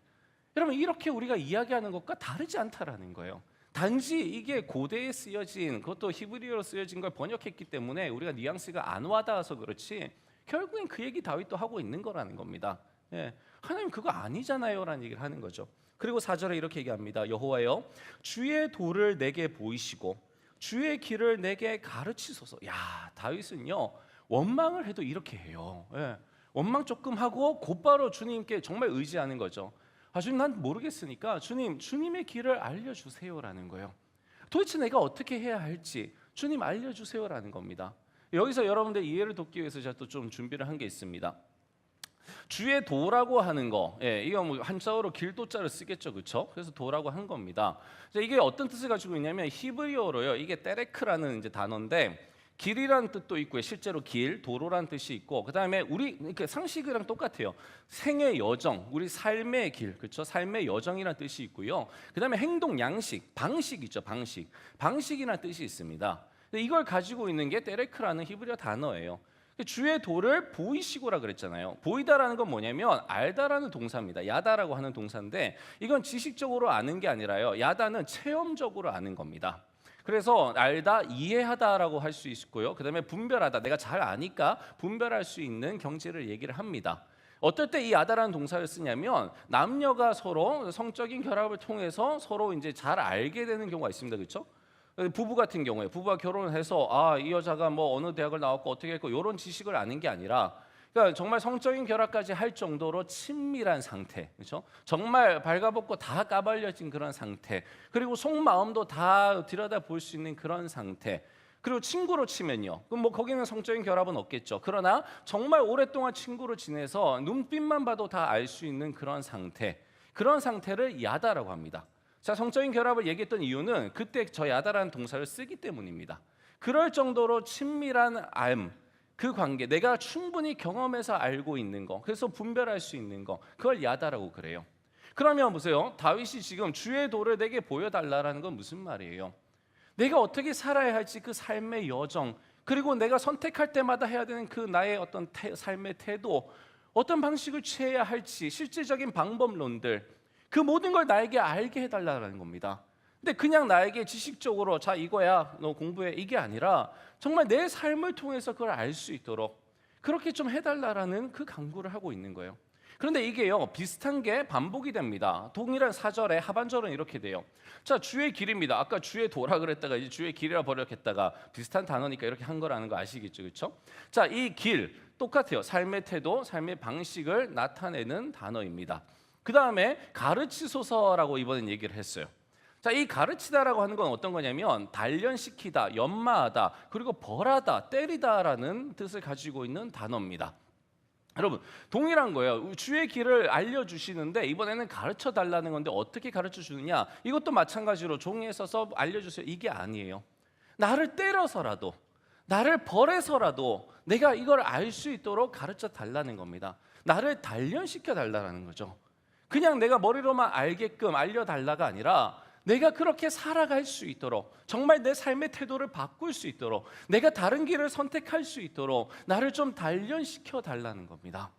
여러분, 이렇게 우리가 이야기하는 것과 다르지 않다라는 거예요. 단지 이게 고대에 쓰여진, 그것도 히브리어로 쓰여진 걸 번역했기 때문에 우리가 뉘앙스가 안 와닿아서 그렇지, 결국엔 그 얘기 다윗도 하고 있는 거라는 겁니다. 예. 하나님 그거 아니잖아요 라는 얘기를 하는 거죠. 그리고 4절에 이렇게 얘기합니다. 여호와여, 주의 도를 내게 보이시고 주의 길을 내게 가르치소서. 야, 다윗은요, 원망을 해도 이렇게 해요. 예. 원망 조금 하고 곧바로 주님께 정말 의지하는 거죠. 주님, 난 모르겠으니까 주님의 길을 알려주세요라는 거예요. 도대체 내가 어떻게 해야 할지 주님 알려주세요라는 겁니다. 여기서 여러분들 이해를 돕기 위해서 제가 또 좀 준비를 한 게 있습니다. 주의 도라고 하는 거, 이거 뭐 한자어로 길도자를 쓰겠죠, 그렇죠? 그래서 도라고 한 겁니다. 이게 어떤 뜻을 가지고 있냐면, 히브리어로요, 이게 테레크라는 이제 단어인데, 길이라는 뜻도 있고요, 실제로 길, 도로라는 뜻이 있고, 그 다음에 우리 상식이랑 똑같아요. 생의 여정, 우리 삶의 길, 그렇죠? 삶의 여정이라는 뜻이 있고요. 그 다음에 행동 양식, 방식 있죠, 방식이라는 뜻이 있습니다. 이걸 가지고 있는 게 테레크라는 히브리어 단어예요. 주의 도를 보이시고라 그랬잖아요. 보이다라는 건 뭐냐면 알다라는 동사입니다. 야다라고 하는 동사인데, 이건 지식적으로 아는 게 아니라요, 야다는 체험적으로 아는 겁니다. 그래서 알다, 이해하다라고 할 수 있고요. 그 다음에 분별하다, 내가 잘 아니까 분별할 수 있는 경지를 얘기를 합니다. 어떨 때 이 야다라는 동사를 쓰냐면, 남녀가 서로 성적인 결합을 통해서 서로 이제 잘 알게 되는 경우가 있습니다, 그렇죠? 부부 같은 경우에 부부가 결혼을 해서 이 여자가 뭐 어느 대학을 나왔고 어떻게 했고 이런 지식을 아는 게 아니라, 그러니까 정말 성적인 결합까지 할 정도로 친밀한 상태, 그렇죠? 정말 발가벗고 다 까발려진 그런 상태, 그리고 속마음도 다 들여다 볼 수 있는 그런 상태. 그리고 친구로 치면요, 그럼 뭐 거기는 성적인 결합은 없겠죠. 그러나 정말 오랫동안 친구로 지내서 눈빛만 봐도 다 알 수 있는 그런 상태, 그런 상태를 야다라고 합니다. 자, 성적인 결합을 얘기했던 이유는 그때 저 야다라는 동사를 쓰기 때문입니다. 그럴 정도로 친밀한 알, 그 관계, 내가 충분히 경험해서 알고 있는 거, 그래서 분별할 수 있는 거, 그걸 야다라고 그래요. 그러면 보세요, 다윗이 지금 주의 도를 내게 보여달라는 건 무슨 말이에요? 내가 어떻게 살아야 할지 그 삶의 여정, 그리고 내가 선택할 때마다 해야 되는 그 나의 어떤 삶의 태도, 어떤 방식을 취해야 할지 실질적인 방법론들, 그 모든 걸 나에게 알게 해달라는 겁니다. 근데 그냥 나에게 지식적으로 자 이거야 너 공부해 이게 아니라 정말 내 삶을 통해서 그걸 알 수 있도록 그렇게 좀 해달라는 그 강구를 하고 있는 거예요. 그런데 이게요 비슷한 게 반복이 됩니다. 동일한 사절의 하반절은 이렇게 돼요. 자 주의 길입니다. 아까 주의 도라 그랬다가 이제 주의 길이라 번역했다가 비슷한 단어니까 이렇게 한 거라는 거 아시겠죠, 그렇죠? 자 이 길 똑같아요. 삶의 태도, 삶의 방식을 나타내는 단어입니다. 그 다음에 가르치소서라고 이번엔 얘기를 했어요. 자, 이 가르치다라고 하는 건 어떤 거냐면 단련시키다, 연마하다, 그리고 벌하다, 때리다라는 뜻을 가지고 있는 단어입니다. 여러분 동일한 거예요. 주의 길을 알려주시는데 이번에는 가르쳐 달라는 건데 어떻게 가르쳐 주느냐? 이것도 마찬가지로 종이에 써서 알려주세요. 이게 아니에요. 나를 때려서라도 나를 벌해서라도 내가 이걸 알 수 있도록 가르쳐 달라는 겁니다. 나를 단련시켜 달라는 거죠. 그냥 내가 머리로만 알게끔 알려달라가 아니라 내가 그렇게 살아갈 수 있도록 정말 내 삶의 태도를 바꿀 수 있도록 내가 다른 길을 선택할 수 있도록 나를 좀 단련시켜 달라는 겁니다.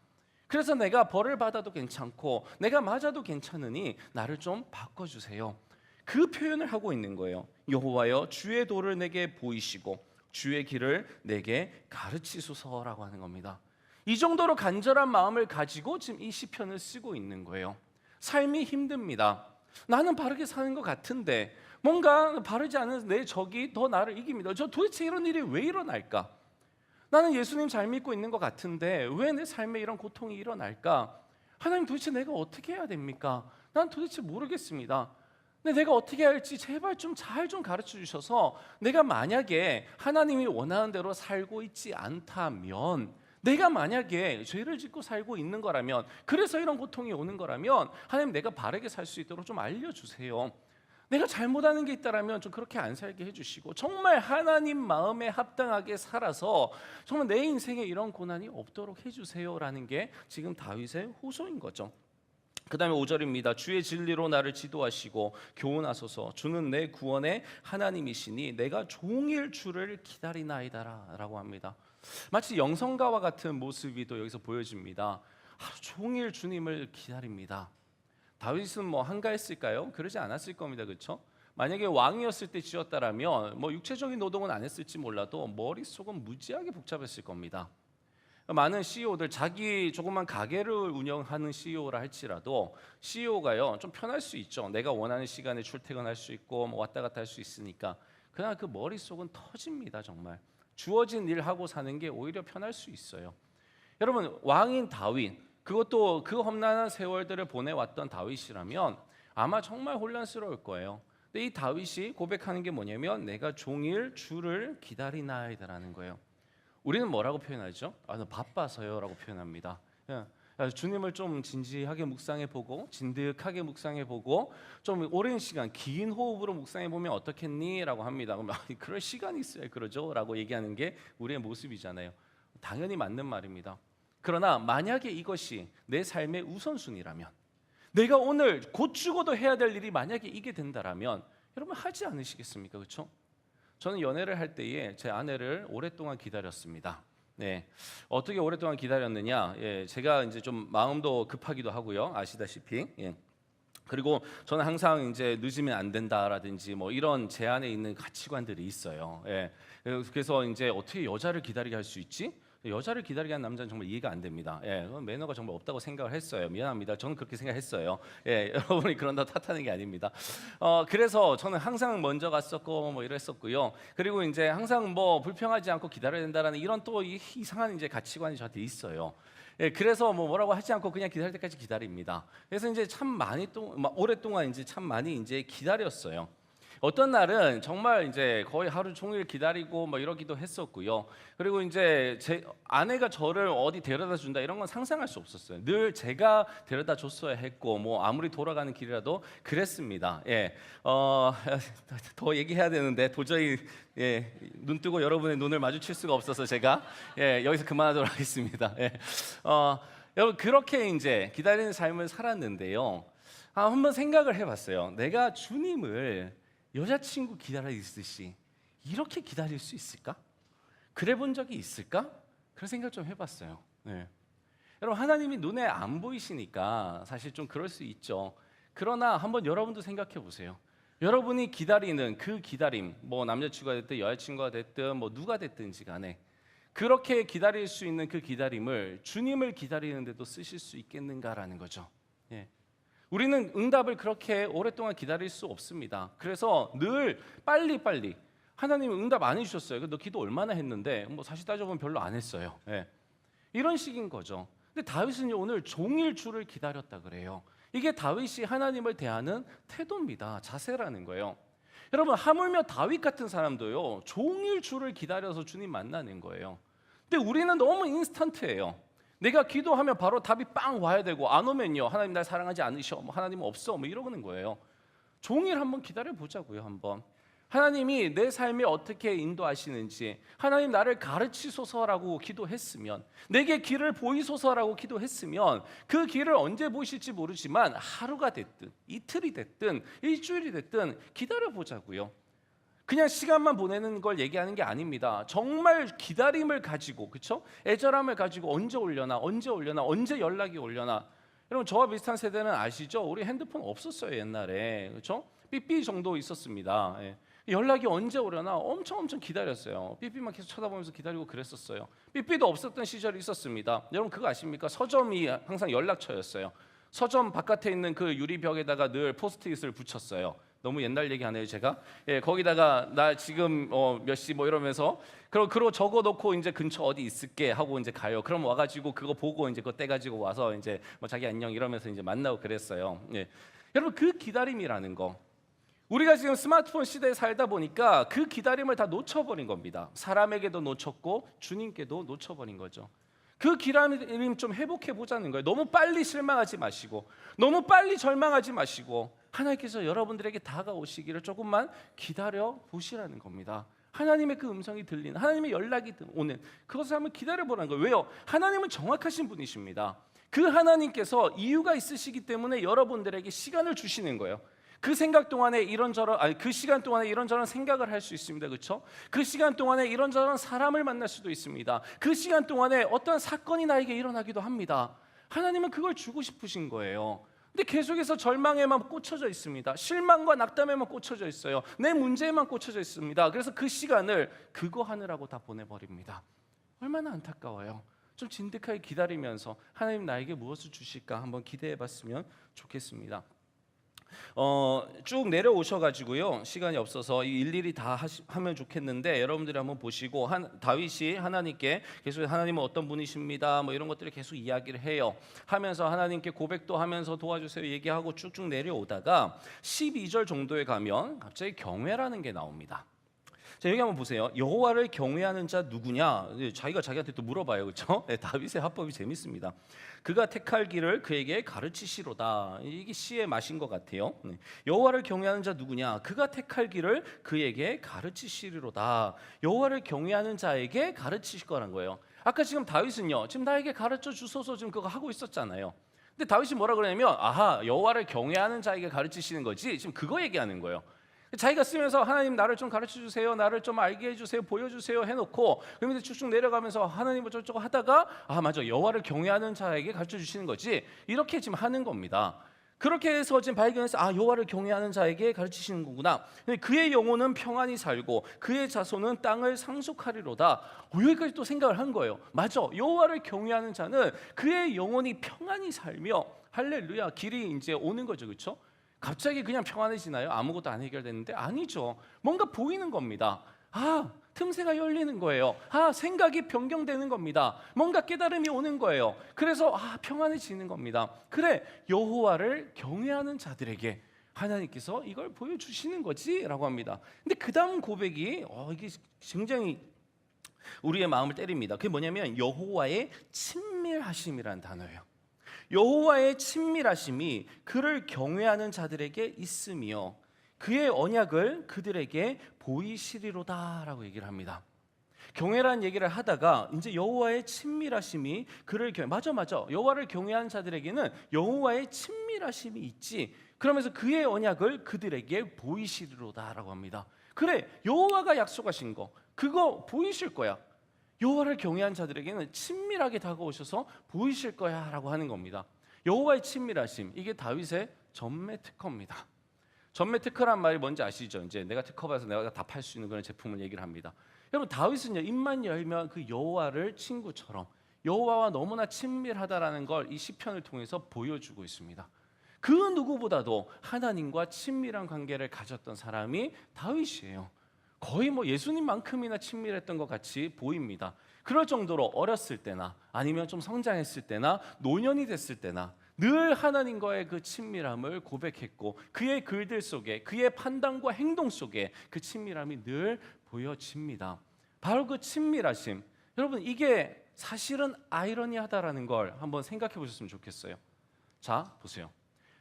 그래서 내가 벌을 받아도 괜찮고 내가 맞아도 괜찮으니 나를 좀 바꿔주세요. 그 표현을 하고 있는 거예요. 여호와여 주의 도를 내게 보이시고 주의 길을 내게 가르치소서라고 하는 겁니다. 이 정도로 간절한 마음을 가지고 지금 이 시편을 쓰고 있는 거예요. 삶이 힘듭니다. 나는 바르게 사는 것 같은데 뭔가 바르지 않은 내 적이 더 나를 이깁니다. 저 도대체 이런 일이 왜 일어날까? 나는 예수님 잘 믿고 있는 것 같은데 왜 내 삶에 이런 고통이 일어날까? 하나님 도대체 내가 어떻게 해야 됩니까? 난 도대체 모르겠습니다. 근데 내가 어떻게 할지 제발 좀 잘 좀 가르쳐 주셔서 내가 만약에 하나님이 원하는 대로 살고 있지 않다면 내가 만약에 죄를 짓고 살고 있는 거라면 그래서 이런 고통이 오는 거라면 하나님 내가 바르게 살 수 있도록 좀 알려주세요. 내가 잘못하는 게 있다라면 좀 그렇게 안 살게 해주시고 정말 하나님 마음에 합당하게 살아서 정말 내 인생에 이런 고난이 없도록 해주세요라는 게 지금 다윗의 호소인 거죠. 그 다음에 5절입니다. 주의 진리로 나를 지도하시고 교훈하소서. 주는 내 구원의 하나님이시니 내가 종일 주를 기다리나이다라 라고 합니다. 마치 영성가와 같은 모습이 또 여기서 보여집니다. 하루 종일 주님을 기다립니다. 다윗은 뭐 한가했을까요? 그러지 않았을 겁니다. 그렇죠? 만약에 왕이었을 때 지었다라면 뭐 육체적인 노동은 안 했을지 몰라도 머릿속은 무지하게 복잡했을 겁니다. 많은 CEO들 자기 조그만 가게를 운영하는 CEO라 할지라도 CEO가요 좀 편할 수 있죠. 내가 원하는 시간에 출퇴근할 수 있고 뭐 왔다 갔다 할 수 있으니까. 그러나 그 머릿속은 터집니다. 정말 주어진 일 하고 사는 게 오히려 편할 수 있어요. 여러분 왕인 다윗 그것도 그 험난한 세월들을 보내왔던 다윗이라면 아마 정말 혼란스러울 거예요. 근데 이 다윗이 고백하는 게 뭐냐면 내가 종일 주를 기다리나이다라는 거예요. 우리는 뭐라고 표현하죠? 나 바빠서요라고 표현합니다. 주님을 좀 진지하게 묵상해보고 진득하게 묵상해보고 좀 오랜 시간 긴 호흡으로 묵상해보면 어떻겠니? 라고 합니다. 그럼 그럴 시간이 있어야 그러죠? 라고 얘기하는 게 우리의 모습이잖아요. 당연히 맞는 말입니다. 그러나 만약에 이것이 내 삶의 우선순위라면 내가 오늘 곧 죽어도 해야 될 일이 만약에 이게 된다라면 여러분 하지 않으시겠습니까? 그렇죠? 저는 연애를 할 때에 제 아내를 오랫동안 기다렸습니다. 네, 어떻게 오랫동안 기다렸느냐? 예, 제가 이제 좀 마음도 급하기도 하고요, 아시다시피. 예. 그리고 저는 항상 이제 늦으면 안 된다라든지 뭐 이런 제 안에 있는 가치관들이 있어요. 예. 그래서 이제 어떻게 여자를 기다리게 할 수 있지? 여자를 기다리게 한 남자는 정말 이해가 안 됩니다. 예, 매너가 정말 없다고 생각을 했어요. 미안합니다. 저는 그렇게 생각했어요. 예, 여러분이 그런다고 탓하는 게 아닙니다. 그래서 저는 항상 먼저 갔었고 뭐 이랬었고요. 그리고 이제 항상 뭐 불평하지 않고 기다려야 된다라는 이런 또 이상한 이제 가치관이 저한테 있어요. 예, 그래서 뭐라고 하지 않고 그냥 기다릴 때까지 기다립니다. 그래서 이제 참 많이 또 오랫동안 이제 참 많이 이제 기다렸어요. 어떤 날은 정말 이제 거의 하루 종일 기다리고 뭐 이러기도 했었고요. 그리고 이제 제 아내가 저를 어디 데려다 준다 이런 건 상상할 수 없었어요. 늘 제가 데려다 줬어야 했고 뭐 아무리 돌아가는 길이라도 그랬습니다. 예, 더 얘기해야 되는데 도저히 눈 뜨고 여러분의 눈을 마주칠 수가 없어서 제가 여기서 그만하도록 하겠습니다. 여러분 그렇게 이제 기다리는 삶을 살았는데요. 한번 생각을 해봤어요. 내가 주님을 여자친구 기다리듯이 이렇게 기다릴 수 있을까? 그래 본 적이 있을까? 그런 생각 좀 해봤어요. 네. 여러분, 하나님이 눈에 안 보이시니까 사실 좀 그럴 수 있죠. 그러나 한번 여러분도 생각해 보세요. 여러분이 기다리는 그 기다림, 뭐 남자친구가 됐든 여자친구가 됐든 뭐 누가 됐든지 간에 그렇게 기다릴 수 있는 그 기다림을 주님을 기다리는데도 쓰실 수 있겠는가라는 거죠. 예. 우리는 응답을 그렇게 오랫동안 기다릴 수 없습니다. 그래서 늘 빨리빨리 하나님 응답 안 해주셨어요. 너 기도 얼마나 했는데 뭐 사실 따져보면 별로 안 했어요. 예. 이런 식인 거죠. 근데 다윗은 오늘 종일 주를 기다렸다 그래요. 이게 다윗이 하나님을 대하는 태도입니다. 자세라는 거예요. 여러분, 하물며 다윗 같은 사람도요 종일 주를 기다려서 주님 만나는 거예요. 근데 우리는 너무 인스턴트예요. 내가 기도하면 바로 답이 빵 와야 되고, 안 오면요 하나님 날 사랑하지 않으셔, 뭐 하나님 없어, 뭐 이러는 거예요. 종일 한번 기다려 보자고요. 한번 하나님이 내 삶에 어떻게 인도하시는지, 하나님 나를 가르치소서라고 기도했으면, 내게 길을 보이소서라고 기도했으면 그 길을 언제 보이실지 모르지만 하루가 됐든 이틀이 됐든 일주일이 됐든 기다려 보자고요. 그냥 시간만 보내는 걸 얘기하는 게 아닙니다. 정말 기다림을 가지고, 그렇죠? 애절함을 가지고 언제 올려나, 언제 연락이 올려나. 여러분, 저와 비슷한 세대는 아시죠? 우리 핸드폰 없었어요 옛날에, 그렇죠? 삐삐 정도 있었습니다. 예. 연락이 언제 오려나 엄청 기다렸어요. 삐삐만 계속 쳐다보면서 기다리고 그랬었어요. 삐삐도 없었던 시절이 있었습니다. 여러분, 그거 아십니까? 서점이 항상 연락처였어요. 서점 바깥에 있는 그 유리벽에다가 늘 포스트잇을 붙였어요. 너무 옛날 얘기 하네요 제가. 예, 거기다가 나 지금 몇 시 뭐 이러면서 그러고 적어놓고 이제 근처 어디 있을게 하고 이제 가요. 그럼 와가지고 그거 보고 이제 그거 떼가지고 와서 이제 뭐 자기 안녕 이러면서 이제 만나고 그랬어요. 예. 여러분, 그 기다림이라는 거, 우리가 지금 스마트폰 시대에 살다 보니까 그 기다림을 다 놓쳐버린 겁니다. 사람에게도 놓쳤고 주님께도 놓쳐버린 거죠. 그 기다림 좀 회복해 보자는 거예요. 너무 빨리 실망하지 마시고, 너무 빨리 절망하지 마시고, 하나님께서 여러분들에게 다가오시기를 조금만 기다려 보시라는 겁니다. 하나님의 그 음성이 들리는, 하나님의 연락이 오는 그것을 한번 기다려 보라는 거예요. 왜요? 하나님은 정확하신 분이십니다. 그 하나님께서 이유가 있으시기 때문에 여러분들에게 시간을 주시는 거예요. 그 생각 동안에 그 시간 동안에 이런저런 생각을 할 수 있습니다. 그렇죠? 그 시간 동안에 이런저런 사람을 만날 수도 있습니다. 그 시간 동안에 어떤 사건이 나에게 일어나기도 합니다. 하나님은 그걸 주고 싶으신 거예요. 근데 계속해서 절망에만 꽂혀져 있습니다. 실망과 낙담에만 꽂혀져 있어요. 내 문제에만 꽂혀져 있습니다. 그래서 그 시간을 그거 하느라고 다 보내버립니다. 얼마나 안타까워요. 좀 진득하게 기다리면서 하나님 나에게 무엇을 주실까 한번 기대해봤으면 좋겠습니다. 쭉 내려오셔가지고요, 시간이 없어서 일일이 다 하면 좋겠는데 여러분들이 한번 보시고, 다윗이 하나님께 계속 하나님은 어떤 분이십니다 뭐 이런 것들을 계속 이야기를 해요. 하면서 하나님께 고백도 하면서 도와주세요 얘기하고 쭉쭉 내려오다가 12절 정도에 가면 갑자기 경외라는 게 나옵니다. 자, 여기 한번 보세요. 여호와를 경외하는 자 누구냐? 자기가 자기한테 또 물어봐요, 그렇죠? 네, 다윗의 화법이 재밌습니다. 그가 택할 길을 그에게 가르치시로다. 이게 시의 맛인 것 같아요. 네. 여호와를 경외하는 자 누구냐? 그가 택할 길을 그에게 가르치시리로다. 여호와를 경외하는 자에게 가르치실 거란 거예요. 아까 지금 다윗은요, 지금 나에게 가르쳐 주소서 지금 그거 하고 있었잖아요. 근데 다윗이 뭐라 그러냐면, 아하, 여호와를 경외하는 자에게 가르치시는 거지. 지금 그거 얘기하는 거예요. 자기가 쓰면서 하나님 나를 좀 가르쳐 주세요, 나를 좀 알게 해주세요, 보여주세요 해놓고 그러면서 쭉쭉 내려가면서 하나님 어쩌고 하다가, 아 맞아, 여호와를 경외하는 자에게 가르쳐 주시는 거지, 이렇게 지금 하는 겁니다. 그렇게 해서 지금 발견해서, 아 여호와를 경외하는 자에게 가르치시는 거구나. 그의 영혼은 평안히 살고 그의 자손은 땅을 상속하리로다. 여기까지 또 생각을 한 거예요. 맞아, 여호와를 경외하는 자는 그의 영혼이 평안히 살며, 할렐루야, 길이 이제 오는 거죠, 그렇죠? 갑자기 그냥 평안해지나요? 아무것도 안 해결됐는데? 아니죠. 뭔가 보이는 겁니다. 아, 틈새가 열리는 거예요. 아, 생각이 변경되는 겁니다. 뭔가 깨달음이 오는 거예요. 그래서 평안해지는 겁니다. 그래, 여호와를 경외하는 자들에게 하나님께서 이걸 보여주시는 거지라고 합니다. 근데 그 다음 고백이 이게 굉장히 우리의 마음을 때립니다. 그게 뭐냐면 여호와의 친밀하심이라는 단어예요. 여호와의 친밀하심이 그를 경외하는 자들에게 있으며 그의 언약을 그들에게 보이시리로다라고 얘기를 합니다. 경외라는 얘기를 하다가 이제 여호와의 친밀하심이 그를 맞아 여호와를 경외하는 자들에게는 여호와의 친밀하심이 있지, 그러면서 그의 언약을 그들에게 보이시리로다라고 합니다. 그래, 여호와가 약속하신 거 그거 보이실 거야. 여호와를 경외한 자들에게는 친밀하게 다가오셔서 보이실 거야라고 하는 겁니다. 여호와의 친밀하심, 이게 다윗의 전매 특허입니다. 전매 특허란 말이 뭔지 아시죠? 이제 내가 특허받아서 내가 다 팔 수 있는 그런 제품을 얘기를 합니다. 여러분, 다윗은요, 입만 열면 그 여호와를 친구처럼, 여호와와 너무나 친밀하다라는 걸 이 시편을 통해서 보여주고 있습니다. 그 누구보다도 하나님과 친밀한 관계를 가졌던 사람이 다윗이에요. 거의 뭐 예수님만큼이나 친밀했던 것 같이 보입니다. 그럴 정도로 어렸을 때나 아니면 좀 성장했을 때나 노년이 됐을 때나 늘 하나님과의 그 친밀함을 고백했고, 그의 글들 속에, 그의 판단과 행동 속에 그 친밀함이 늘 보여집니다. 바로 그 친밀하심, 여러분, 이게 사실은 아이러니하다라는 걸 한번 생각해 보셨으면 좋겠어요. 자, 보세요.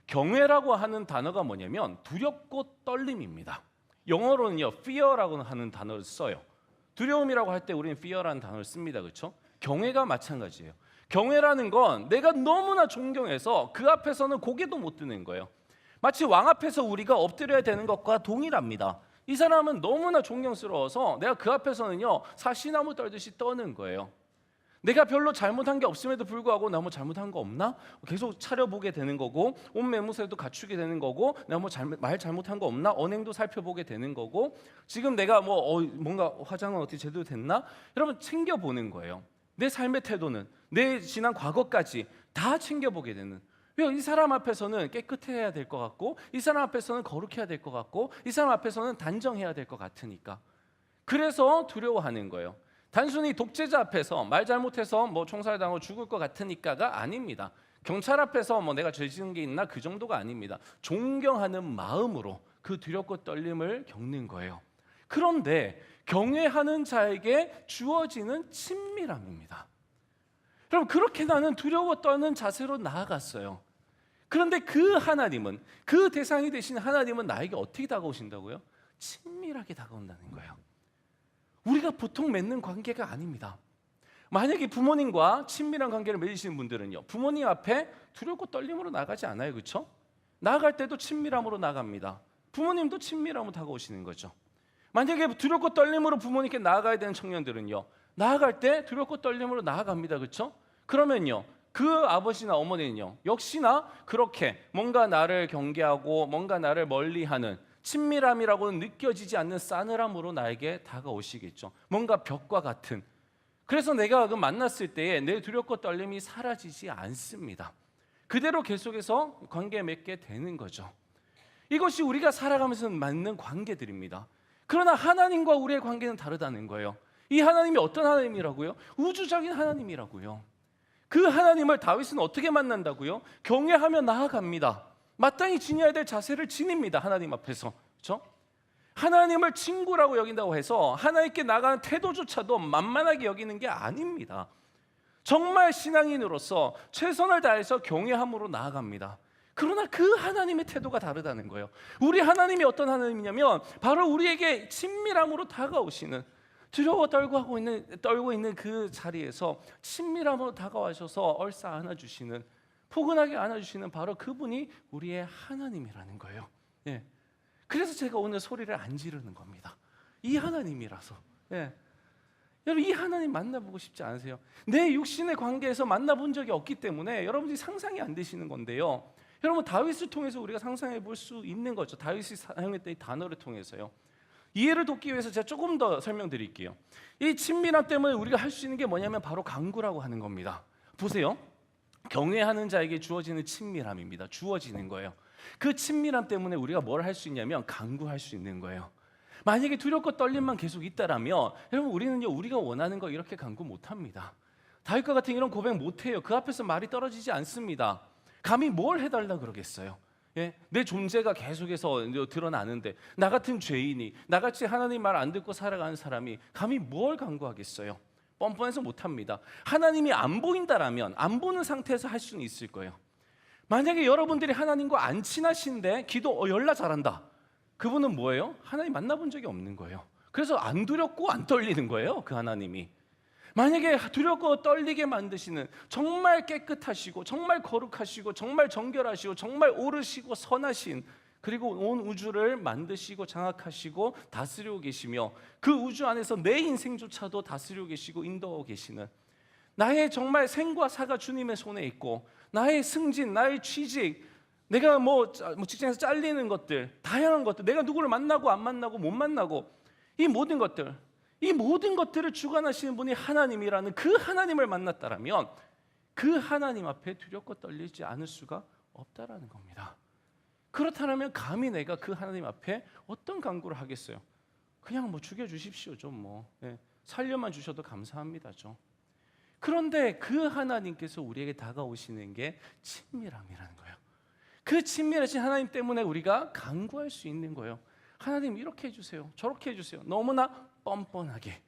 경외라고 하는 단어가 뭐냐면 두렵고 떨림입니다. 영어로는요, fear라고 하는 단어를 써요. 두려움이라고 할 때 우리는 fear라는 단어를 씁니다. 그렇죠? 경외가 마찬가지예요. 경외라는 건 내가 너무나 존경해서 그 앞에서는 고개도 못 드는 거예요. 마치 왕 앞에서 우리가 엎드려야 되는 것과 동일합니다. 이 사람은 너무나 존경스러워서 내가 그 앞에서는요, 사시나무 떨듯이 떠는 거예요. 내가 별로 잘못한 게 없음에도 불구하고 나 뭐 잘못한 거 없나? 계속 차려보게 되는 거고, 옷 매무새도 갖추게 되는 거고, 내가 뭐 말 잘못한 거 없나? 언행도 살펴보게 되는 거고, 지금 내가 뭔가 화장은 어떻게 제대로 됐나? 여러분, 챙겨보는 거예요. 내 삶의 태도는, 내 지난 과거까지 다 챙겨보게 되는. 왜? 이 사람 앞에서는 깨끗해야 될 것 같고, 이 사람 앞에서는 거룩해야 될 것 같고, 이 사람 앞에서는 단정해야 될 것 같으니까. 그래서 두려워하는 거예요. 단순히 독재자 앞에서 말 잘못해서 뭐 총살당하고 죽을 것 같으니까가 아닙니다. 경찰 앞에서 뭐 내가 죄 지은 게 있나, 그 정도가 아닙니다. 존경하는 마음으로 그 두렵고 떨림을 겪는 거예요. 그런데 경외하는 자에게 주어지는 친밀함입니다. 여러분, 그렇게 나는 두려워 떠는 자세로 나아갔어요. 그런데 그 하나님은, 그 대상이 되신 하나님은 나에게 어떻게 다가오신다고요? 친밀하게 다가온다는 거예요. 우리가 보통 맺는 관계가 아닙니다. 만약에 부모님과 친밀한 관계를 맺으시는 분들은요, 부모님 앞에 두렵고 떨림으로 나가지 않아요. 그렇죠? 나아갈 때도 친밀함으로 나갑니다. 부모님도 친밀함으로 다가오시는 거죠. 만약에 두렵고 떨림으로 부모님께 나아가야 되는 청년들은요, 나아갈 때 두렵고 떨림으로 나아갑니다. 그렇죠? 그러면요, 그 아버지나 어머니는요, 역시나 그렇게 뭔가 나를 경계하고 뭔가 나를 멀리하는, 친밀함이라고는 느껴지지 않는 싸늘함으로 나에게 다가오시겠죠. 뭔가 벽과 같은. 그래서 내가 그 만났을 때에 내 두렵고 떨림이 사라지지 않습니다. 그대로 계속해서 관계 맺게 되는 거죠. 이것이 우리가 살아가면서 맞는 관계들입니다. 그러나 하나님과 우리의 관계는 다르다는 거예요. 이 하나님이 어떤 하나님이라고요? 우주적인 하나님이라고요. 그 하나님을 다윗은 어떻게 만난다고요? 경외하며 나아갑니다. 마땅히 지녀야 될 자세를 지닙니다. 하나님 앞에서. 그렇죠? 하나님을 친구라고 여긴다고 해서 하나님께 나가는 태도조차도 만만하게 여기는 게 아닙니다. 정말 신앙인으로서 최선을 다해서 경외함으로 나아갑니다. 그러나 그 하나님의 태도가 다르다는 거예요. 우리 하나님이 어떤 하나님이냐면 바로 우리에게 친밀함으로 다가오시는, 두려워 떨고 있는 그 자리에서 친밀함으로 다가와셔서 얼싸 안아주시는, 포근하게 안아주시는 바로 그분이 우리의 하나님이라는 거예요. 예. 그래서 제가 오늘 소리를 안 지르는 겁니다. 이 하나님이라서. 예. 여러분, 이 하나님 만나보고 싶지 않으세요? 내 육신의 관계에서 만나본 적이 없기 때문에 여러분들이 상상이 안 되시는 건데요. 여러분, 다윗을 통해서 우리가 상상해 볼 수 있는 거죠. 다윗이 사용했던 이 단어를 통해서요. 이해를 돕기 위해서 제가 조금 더 설명드릴게요. 이 친밀함 때문에 우리가 할 수 있는 게 뭐냐면 바로 간구라고 하는 겁니다. 보세요. 경외하는 자에게 주어지는 친밀함입니다. 주어지는 거예요. 그 친밀함 때문에 우리가 뭘 할 수 있냐면 간구할 수 있는 거예요. 만약에 두렵고 떨림만 계속 있다라면 여러분, 우리는요, 우리가 원하는 거 이렇게 간구 못합니다. 다윗과 같은 이런 고백 못해요. 그 앞에서 말이 떨어지지 않습니다. 감히 뭘 해달라 그러겠어요. 예? 내 존재가 계속해서 드러나는데 나 같은 죄인이, 나같이 하나님 말 안 듣고 살아가는 사람이 감히 뭘 간구하겠어요? 뻔뻔해서 못합니다. 하나님이 안 보인다라면 안 보는 상태에서 할 수는 있을 거예요. 만약에 여러분들이 하나님과 안 친하신데 기도 열나 잘한다, 그분은 뭐예요? 하나님 만나본 적이 없는 거예요. 그래서 안 두렵고 안 떨리는 거예요. 그 하나님이. 만약에 두렵고 떨리게 만드시는, 정말 깨끗하시고 정말 거룩하시고 정말 정결하시고 정말 옳으시고 선하신, 그리고 온 우주를 만드시고 장악하시고 다스리고 계시며 그 우주 안에서 내 인생조차도 다스리고 계시고 인도하고 계시는, 나의 정말 생과 사가 주님의 손에 있고 나의 승진, 나의 취직, 내가 뭐 직장에서 잘리는 것들, 다양한 것들, 내가 누구를 만나고 안 만나고 못 만나고, 이 모든 것들을 주관하시는 분이 하나님이라는 그 하나님을 만났다라면 그 하나님 앞에 두렵고 떨리지 않을 수가 없다라는 겁니다. 그렇다면 감히 내가 그 하나님 앞에 어떤 간구를 하겠어요? 그냥 뭐 죽여주십시오 좀 살려만 주셔도 감사합니다 좀. 그런데 그 하나님께서 우리에게 다가오시는 게 친밀함이라는 거예요. 그 친밀하신 하나님 때문에 우리가 간구할 수 있는 거예요. 하나님 이렇게 해주세요, 저렇게 해주세요. 너무나 뻔뻔하게.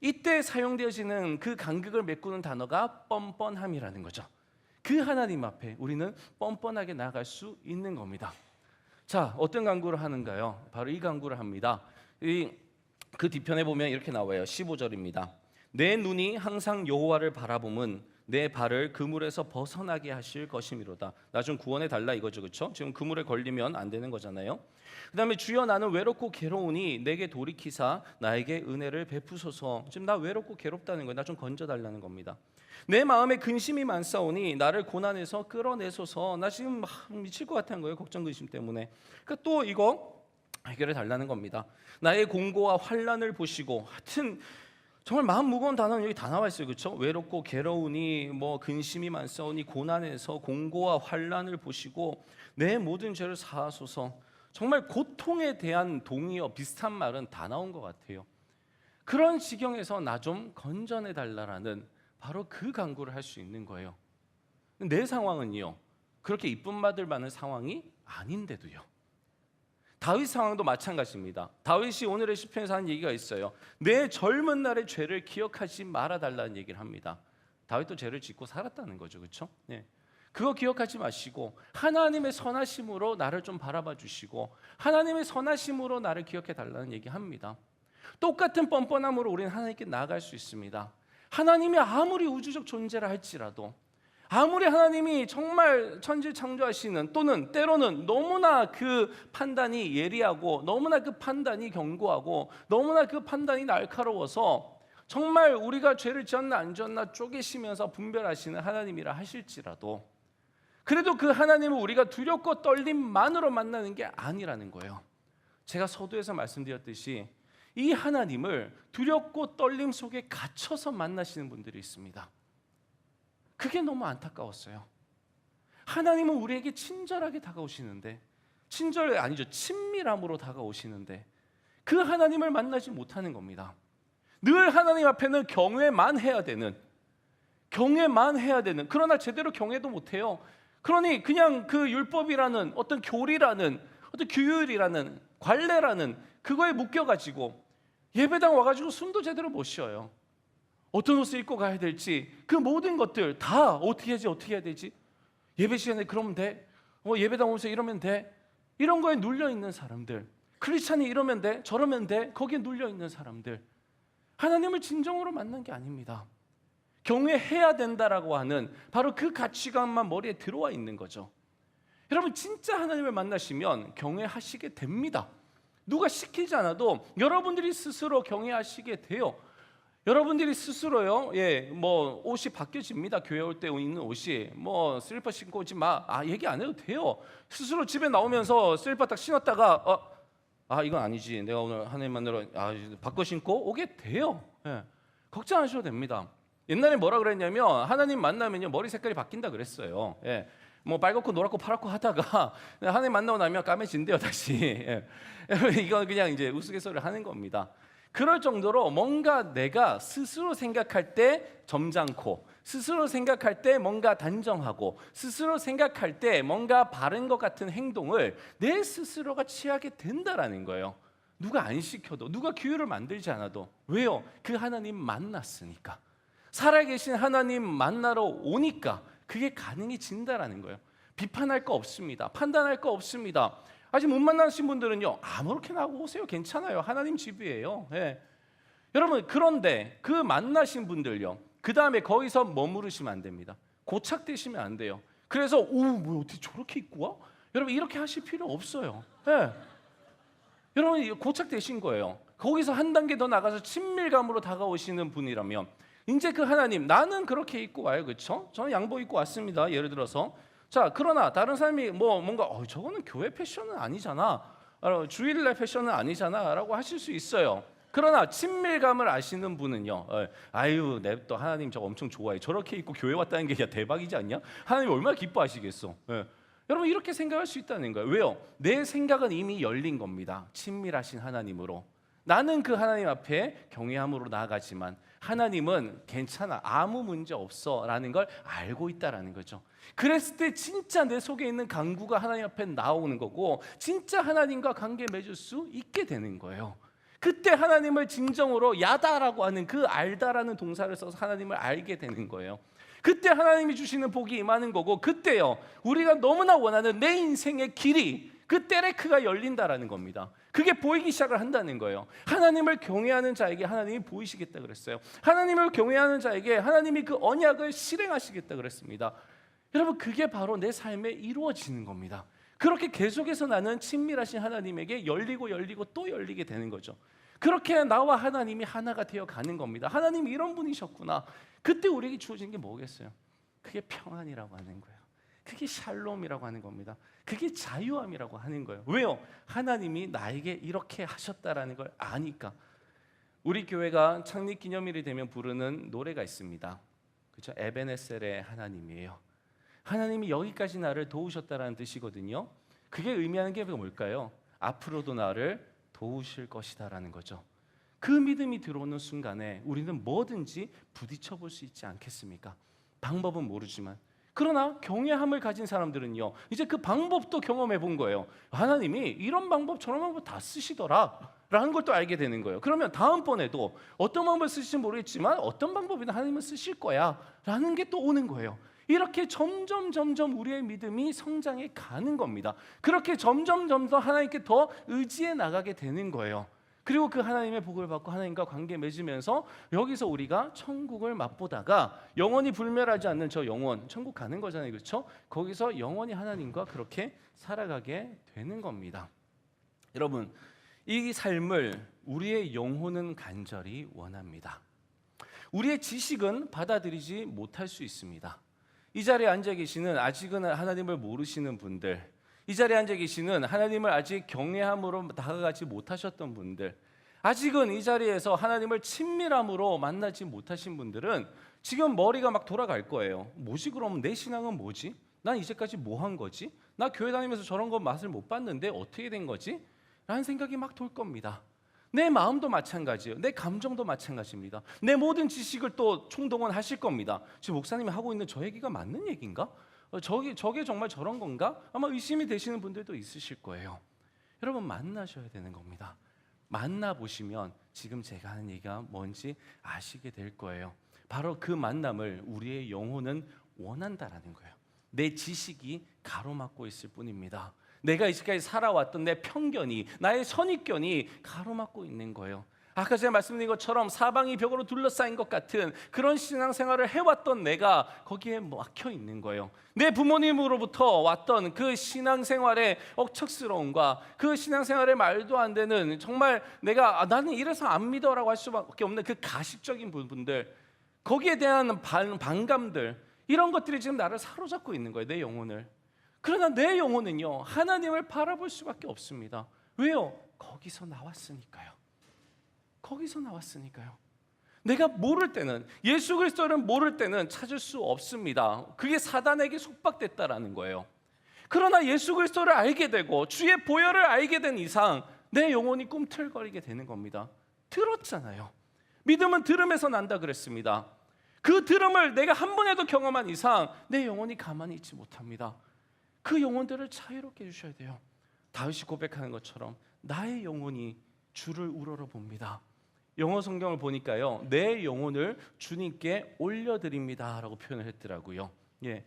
이때 사용되어지는 그 간극을 메꾸는 단어가 뻔뻔함이라는 거죠. 그 하나님 앞에 우리는 뻔뻔하게 나아갈 수 있는 겁니다. 자, 어떤 간구를 하는가요? 바로 이 간구를 합니다. 그 뒤편에 보면 이렇게 나와요. 15절입니다. 내 눈이 항상 여호와를 바라봄은 내 발을 그물에서 벗어나게 하실 것이미로다. 나 좀 구원해 달라 이거죠, 그렇죠? 지금 그물에 걸리면 안 되는 거잖아요. 그다음에 주여 나는 외롭고 괴로우니 내게 돌이키사 나에게 은혜를 베푸소서. 지금 나 외롭고 괴롭다는 거예요. 나 좀 건져 달라는 겁니다. 내 마음에 근심이 많사오니 나를 고난에서 끌어내소서. 나 지금 막 미칠 것 같은 거예요, 걱정 근심 때문에. 그러니까 또 이거 해결해 달라는 겁니다. 나의 공고와 환난을 보시고, 하여튼 정말 마음 무거운 단어는 여기 다 나와 있어요, 그렇죠? 외롭고 괴로우니, 뭐 근심이 많사오니, 고난에서 공고와 환난을 보시고 내 모든 죄를 사하소서. 정말 고통에 대한 동의어 비슷한 말은 다 나온 것 같아요. 그런 지경에서 나 좀 건져내 달라라는 바로 그 간구를 할 수 있는 거예요. 내 상황은요, 그렇게 이쁨 받을 만한 상황이 아닌데도요. 다윗 상황도 마찬가지입니다. 다윗이 오늘의 시편에서 하는 얘기가 있어요. 내 젊은 날의 죄를 기억하지 말아달라는 얘기를 합니다. 다윗도 죄를 짓고 살았다는 거죠, 그렇죠? 네. 그거 기억하지 마시고 하나님의 선하심으로 나를 좀 바라봐 주시고 하나님의 선하심으로 나를 기억해 달라는 얘기합니다. 똑같은 뻔뻔함으로 우리는 하나님께 나아갈 수 있습니다. 하나님이 아무리 우주적 존재라 할지라도, 아무리 하나님이 정말 천지 창조하시는, 또는 때로는 너무나 그 판단이 예리하고 너무나 그 판단이 견고하고 너무나 그 판단이 날카로워서 정말 우리가 죄를 지었나 안 지었나 쪼개시면서 분별하시는 하나님이라 하실지라도, 그래도 그 하나님을 우리가 두렵고 떨림만으로 만나는 게 아니라는 거예요. 제가 서두에서 말씀드렸듯이 이 하나님을 두렵고 떨림 속에 갇혀서 만나시는 분들이 있습니다. 그게 너무 안타까웠어요. 하나님은 우리에게 친절하게 다가오시는데, 친절 아니죠, 친밀함으로 다가오시는데 그 하나님을 만나지 못하는 겁니다. 늘 하나님 앞에는 경외만 해야 되는, 그러나 제대로 경외도 못해요. 그러니 그냥 그 율법이라는 어떤 교리라는 어떤 규율이라는 관례라는 그거에 묶여가지고 예배당 와가지고 숨도 제대로 못 쉬어요. 어떤 옷을 입고 가야 될지, 그 모든 것들 다 어떻게 해야 되지? 예배 시간에 그러면 돼? 예배당 오면서 이러면 돼? 이런 거에 눌려 있는 사람들, 크리스찬이 이러면 돼, 저러면 돼, 거기에 눌려 있는 사람들, 하나님을 진정으로 만난 게 아닙니다. 경외해야 된다라고 하는 바로 그 가치관만 머리에 들어와 있는 거죠. 여러분, 진짜 하나님을 만나시면 경외하시게 됩니다. 누가 시키지 않아도 여러분들이 스스로 경외하시게 돼요. 여러분들이 스스로요, 뭐 옷이 바뀌어집니다. 교회 올 때 입는 옷이, 뭐 슬리퍼 신고 오지 마, 얘기 안 해도 돼요. 스스로 집에 나오면서 슬리퍼 딱 신었다가 이건 아니지, 내가 오늘 하나님 만나러 바꿔 신고 오게 돼요. 걱정 안 하셔도 됩니다. 옛날에 뭐라 그랬냐면 하나님 만나면요 머리 색깔이 바뀐다 그랬어요. 뭐 빨갛고 노랗고 파랗고 하다가 하나님 만나고 나면 까매진대요 다시. 이건 그냥 이제 우스갯소리를 하는 겁니다. 그럴 정도로 뭔가 내가 스스로 생각할 때 점잖고, 스스로 생각할 때 뭔가 단정하고, 스스로 생각할 때 뭔가 바른 것 같은 행동을 내 스스로가 취하게 된다라는 거예요. 누가 안 시켜도, 누가 규율을 만들지 않아도. 왜요? 그 하나님 만났으니까. 살아계신 하나님 만나러 오니까 그게 가능해진다라는 거예요. 비판할 거 없습니다. 판단할 거 없습니다. 아직 못 만나신 분들은요, 아무렇게나 하고 오세요. 괜찮아요. 하나님 집이에요. 여러분, 그런데 그 만나신 분들요, 그 다음에 거기서 머무르시면 안 됩니다. 고착되시면 안 돼요. 그래서 뭐 어떻게 저렇게 입고 와? 여러분, 이렇게 하실 필요 없어요. 네. 여러분, 고착되신 거예요. 거기서 한 단계 더 나가서 친밀감으로 다가오시는 분이라면 이제 그 하나님, 나는 그렇게 입고 와요, 그렇죠? 저는 양복 입고 왔습니다, 예를 들어서. 자, 그러나 다른 사람이 뭔가 저거는 교회 패션은 아니잖아, 주일날 패션은 아니잖아라고 하실 수 있어요. 그러나 친밀감을 아시는 분은요, 아유, 내 또 하나님 저거 엄청 좋아해. 저렇게 입고 교회 왔다는 게 야, 대박이지 않냐? 하나님 얼마나 기뻐하시겠어. 여러분, 이렇게 생각할 수 있다는 거예요. 왜요? 내 생각은 이미 열린 겁니다. 친밀하신 하나님으로. 나는 그 하나님 앞에 경외함으로 나아가지만 하나님은 괜찮아, 아무 문제 없어라는 걸 알고 있다라는 거죠. 그랬을 때 진짜 내 속에 있는 간구가 하나님 앞에 나오는 거고, 진짜 하나님과 관계 맺을 수 있게 되는 거예요. 그때 하나님을 진정으로 야다라고 하는 그 알다라는 동사를 써서 하나님을 알게 되는 거예요. 그때 하나님이 주시는 복이 임하는 거고, 그때요, 우리가 너무나 원하는 내 인생의 길이, 그 때레크가 열린다라는 겁니다. 그게 보이기 시작을 한다는 거예요. 하나님을 경외하는 자에게 하나님이 보이시겠다 그랬어요. 하나님을 경외하는 자에게 하나님이 그 언약을 실행하시겠다 그랬습니다. 여러분, 그게 바로 내 삶에 이루어지는 겁니다. 그렇게 계속해서 나는 친밀하신 하나님에게 열리고 또 열리게 되는 거죠. 그렇게 나와 하나님이 하나가 되어 가는 겁니다. 하나님이 이런 분이셨구나. 그때 우리에게 주어진 게 뭐겠어요? 그게 평안이라고 하는 거예요. 그게 샬롬이라고 하는 겁니다. 그게 자유함이라고 하는 거예요. 왜요? 하나님이 나에게 이렇게 하셨다라는 걸 아니까. 우리 교회가 창립 기념일이 되면 부르는 노래가 있습니다. 그렇죠? 에베네셀의 하나님이에요. 하나님이 여기까지 나를 도우셨다라는 뜻이거든요. 그게 의미하는 게 뭘까요? 앞으로도 나를 도우실 것이다라는 거죠. 그 믿음이 들어오는 순간에 우리는 뭐든지 부딪혀 볼 수 있지 않겠습니까? 방법은 모르지만. 그러나 경외함을 가진 사람들은요, 이제 그 방법도 경험해 본 거예요. 하나님이 이런 방법 저런 방법 다 쓰시더라 라는 걸 또 알게 되는 거예요. 그러면 다음번에도 어떤 방법을 쓰실지 모르겠지만 어떤 방법이든 하나님은 쓰실 거야 라는 게 또 오는 거예요. 이렇게 점점 우리의 믿음이 성장해 가는 겁니다. 그렇게 점점 하나님께 더 의지해 나가게 되는 거예요. 그리고 그 하나님의 복을 받고 하나님과 관계 맺으면서 여기서 우리가 천국을 맛보다가 영원히 불멸하지 않는 저 영원, 천국 가는 거잖아요, 그렇죠? 거기서 영원히 하나님과 그렇게 살아가게 되는 겁니다. 여러분, 이 삶을 우리의 영혼은 간절히 원합니다. 우리의 지식은 받아들이지 못할 수 있습니다. 이 자리에 앉아 계시는 아직은 하나님을 모르시는 분들, 이 자리에 앉아 계시는 하나님을 아직 경외함으로 다가가지 못하셨던 분들, 아직은 이 자리에서 하나님을 친밀함으로 만나지 못하신 분들은 지금 머리가 막 돌아갈 거예요. 뭐지, 그럼 내 신앙은 뭐지? 난 이제까지 뭐 한 거지? 나 교회 다니면서 저런 거 맛을 못 봤는데 어떻게 된 거지? 라는 생각이 막 돌 겁니다. 내 마음도 마찬가지예요. 내 감정도 마찬가지입니다. 내 모든 지식을 또 총동원하실 겁니다. 지금 목사님이 하고 있는 저 얘기가 맞는 얘기인가? 저게 정말 저런 건가? 아마 의심이 되시는 분들도 있으실 거예요. 여러분, 만나셔야 되는 겁니다. 만나보시면 지금 제가 하는 얘기가 뭔지 아시게 될 거예요. 바로 그 만남을 우리의 영혼은 원한다라는 거예요. 내 지식이 가로막고 있을 뿐입니다. 내가 이제까지 살아왔던 내 편견이, 나의 선입견이 가로막고 있는 거예요. 아까 제가 말씀드린 것처럼 사방이 벽으로 둘러싸인 것 같은 그런 신앙생활을 해왔던 내가 거기에 막혀 있는 거예요. 내 부모님으로부터 왔던 그 신앙생활의 억척스러움과 그 신앙생활의 말도 안 되는, 정말 내가 나는 이래서 안 믿어라고 할 수밖에 없는 그 가식적인 부분들, 거기에 대한 반감들, 이런 것들이 지금 나를 사로잡고 있는 거예요, 내 영혼을. 그러나 내 영혼은요, 하나님을 바라볼 수밖에 없습니다. 왜요? 거기서 나왔으니까요. 거기서 나왔으니까요. 내가 모를 때는, 예수 그리스도를 모를 때는 찾을 수 없습니다. 그게 사단에게 속박됐다라는 거예요. 그러나 예수 그리스도를 알게 되고 주의 보혈을 알게 된 이상 내 영혼이 꿈틀거리게 되는 겁니다. 들었잖아요. 믿음은 들음에서 난다 그랬습니다. 그 들음을 내가 한 번에도 경험한 이상 내 영혼이 가만히 있지 못합니다. 그 영혼들을 자유롭게 해주셔야 돼요. 다윗이 고백하는 것처럼 나의 영혼이 주를 우러러 봅니다. 영어 성경을 보니까요, 내 영혼을 주님께 올려드립니다라고 표현을 했더라고요. 예,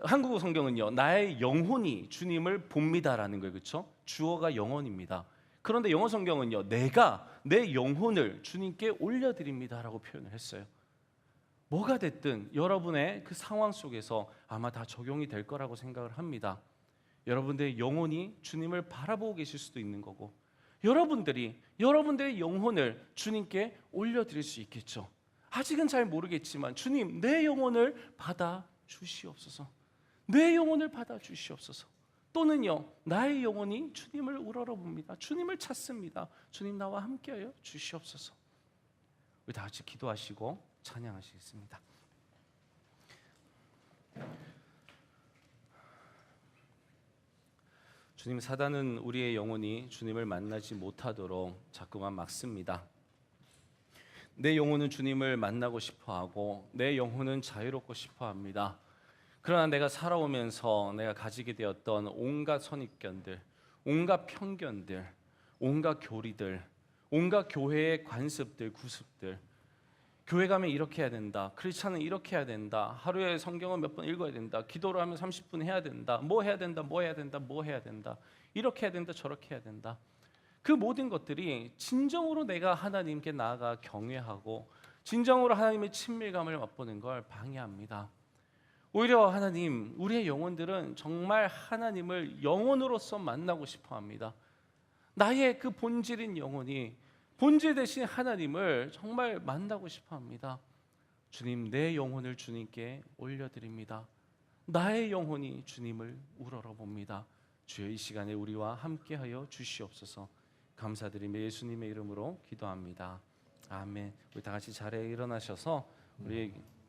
한국어 성경은요, 나의 영혼이 주님을 봅니다라는 거예요, 그렇죠? 주어가 영혼입니다. 그런데 영어 성경은요, 내가 내 영혼을 주님께 올려드립니다라고 표현을 했어요. 뭐가 됐든 여러분의 그 상황 속에서 아마 다 적용이 될 거라고 생각을 합니다. 여러분들의 영혼이 주님을 바라보고 계실 수도 있는 거고, 여러분들이 여러분들의 영혼을 주님께 올려드릴 수 있겠죠. 아직은 잘 모르겠지만 주님, 내 영혼을 받아 주시옵소서. 내 영혼을 받아 주시옵소서. 또는요, 나의 영혼이 주님을 우러러봅니다. 주님을 찾습니다. 주님, 나와 함께하여 주시옵소서. 우리 다 같이 기도하시고 찬양하시겠습니다. 주님, 사단은 우리의 영혼이 주님을 만나지 못하도록 자꾸만 막습니다. 내 영혼은 주님을 만나고 싶어하고 내 영혼은 자유롭고 싶어합니다. 그러나 내가 살아오면서 내가 가지게 되었던 온갖 선입견들, 온갖 편견들, 온갖 교리들, 온갖 교회의 관습들, 구습들, 교회 가면 이렇게 해야 된다, 크리스찬은 이렇게 해야 된다, 하루에 성경은 몇 번 읽어야 된다, 기도를 하면 30분 해야 된다, 뭐 해야 된다, 뭐 해야 된다, 뭐 해야 된다, 이렇게 해야 된다, 저렇게 해야 된다. 그 모든 것들이 진정으로 내가 하나님께 나아가 경외하고 진정으로 하나님의 친밀감을 맛보는 걸 방해합니다. 오히려 하나님, 우리의 영혼들은 정말 하나님을 영혼으로서 만나고 싶어합니다. 나의 그 본질인 영혼이 본질 대신 하나님을 정말 만나고 싶어합니다. 주님, 내 영혼을 주님께 올려드립니다. 나의 영혼이 주님을 우러러봅니다. 주여, 이 시간에 우리와 함께하여 주시옵소서. 감사드리며 예수님의 이름으로 기도합니다. 아멘. 우리 다 같이 자리에 일어나셔서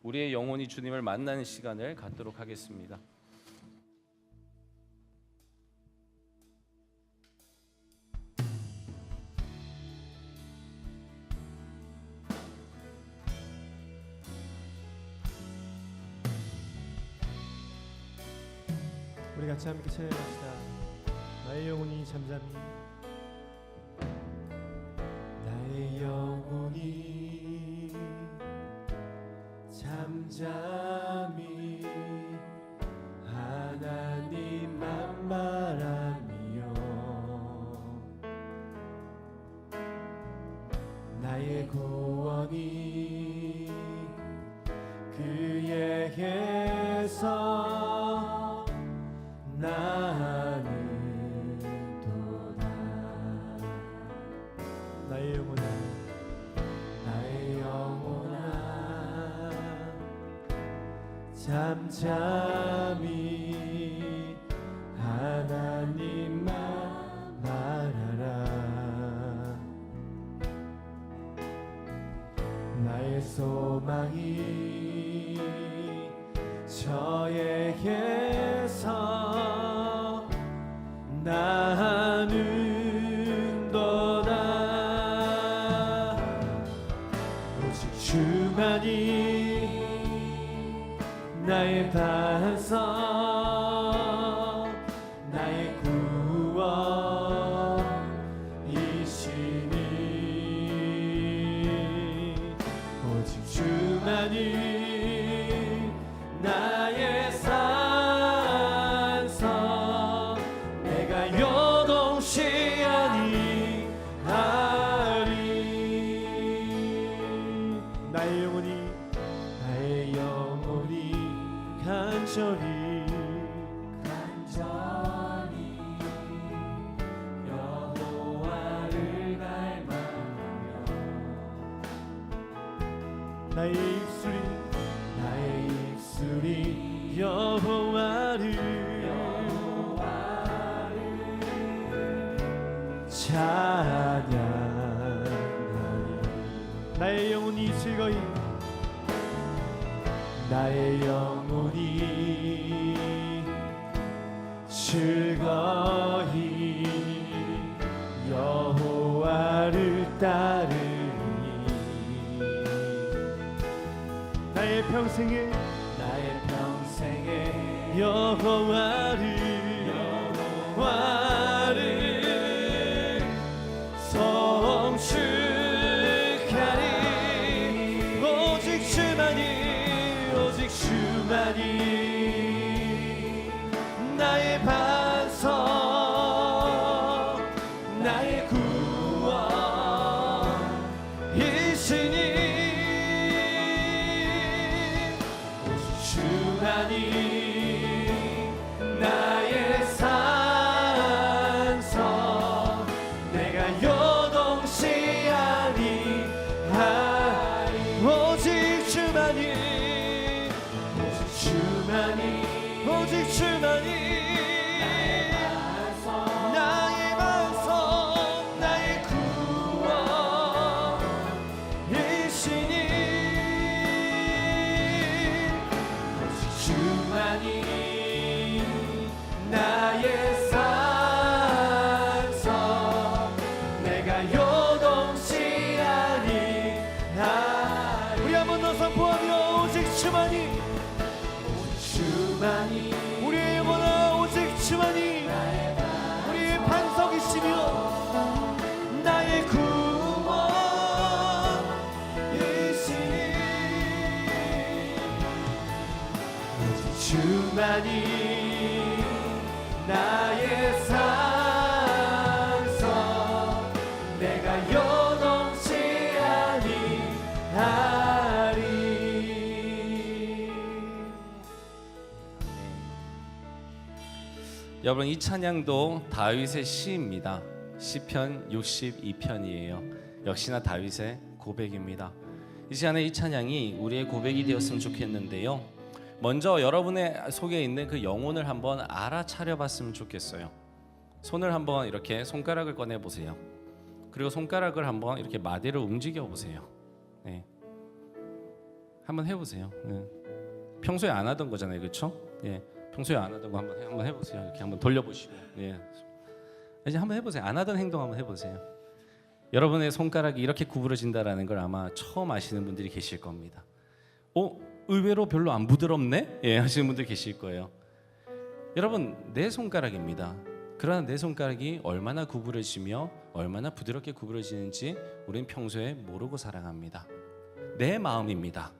우리의 영혼이 주님을 만나는 시간을 갖도록 하겠습니다. 우리 같이 함께 찬양합시다. 나의 영혼이 잠잠히, 나의 영혼이 잠잠히 하나님만 바라며 나의 구원이 그에게서 나는 도다. 나의 영혼아, 나의 영혼아 잠잠히 하나님만 바라라. 나의 소망이 저에게서 나는 도다. 오직 주만이 나의 반석, 나의 구원이시니. 오직 주만이 나의 산성, 내가 요동치 아니하리. 나의 영혼이 간절히 여호와를 갈망하며 나의 입술이 여호와를 찬양하리. 나의 영혼이 즐거이, 나의 영혼이 즐거이 여호와를 따르니. 나의 평생에 여호와를 성축하리. 오직 주만이 나의 반석, 나의 구원. 일신이 오직 주만이 나의 산성 내가 요동치하리 오직 주만이 오직 주만이 나의 반성 나의 구원 일신이 오직 주만이 나의 산성 내가 요동치하리 우리 한 번 더 선포하며 오직 주만이 우리의 영혼아 오직 주만이 우리의 반석이시며 나의 구원이시니 오직 주만이 나의 산성 내가 요동치하리 하리. 여러분, 이 찬양도 다윗의 시입니다. 시편 62편이에요. 역시나 다윗의 고백입니다. 이 시간에 이 찬양이 우리의 고백이 되었으면 좋겠는데요. 먼저 여러분의 속에 있는 그 영혼을 한번 알아차려봤으면 좋겠어요. 손을 한번 이렇게 손가락을 꺼내 보세요. 그리고 손가락을 한번 이렇게 마디로 움직여 보세요. 네. 한번 해보세요. 네. 평소에 안 하던 거잖아요, 그렇죠? 예. 평소에 안 하던 거 한번 해보세요. 이렇게 한번 돌려보시고, 예. 이제 한번 해보세요. 안 하던 행동 한번 해보세요. 여러분의 손가락이 이렇게 구부러진다라는 걸 아마 처음 아시는 분들이 계실 겁니다. 의외로 별로 안 부드럽네? 예, 하시는 분들 계실 거예요. 여러분, 내 손가락입니다. 그러나 내 손가락이 얼마나 구부러지며 얼마나 부드럽게 구부러지는지 우리는 평소에 모르고 살아갑니다. 내 마음입니다.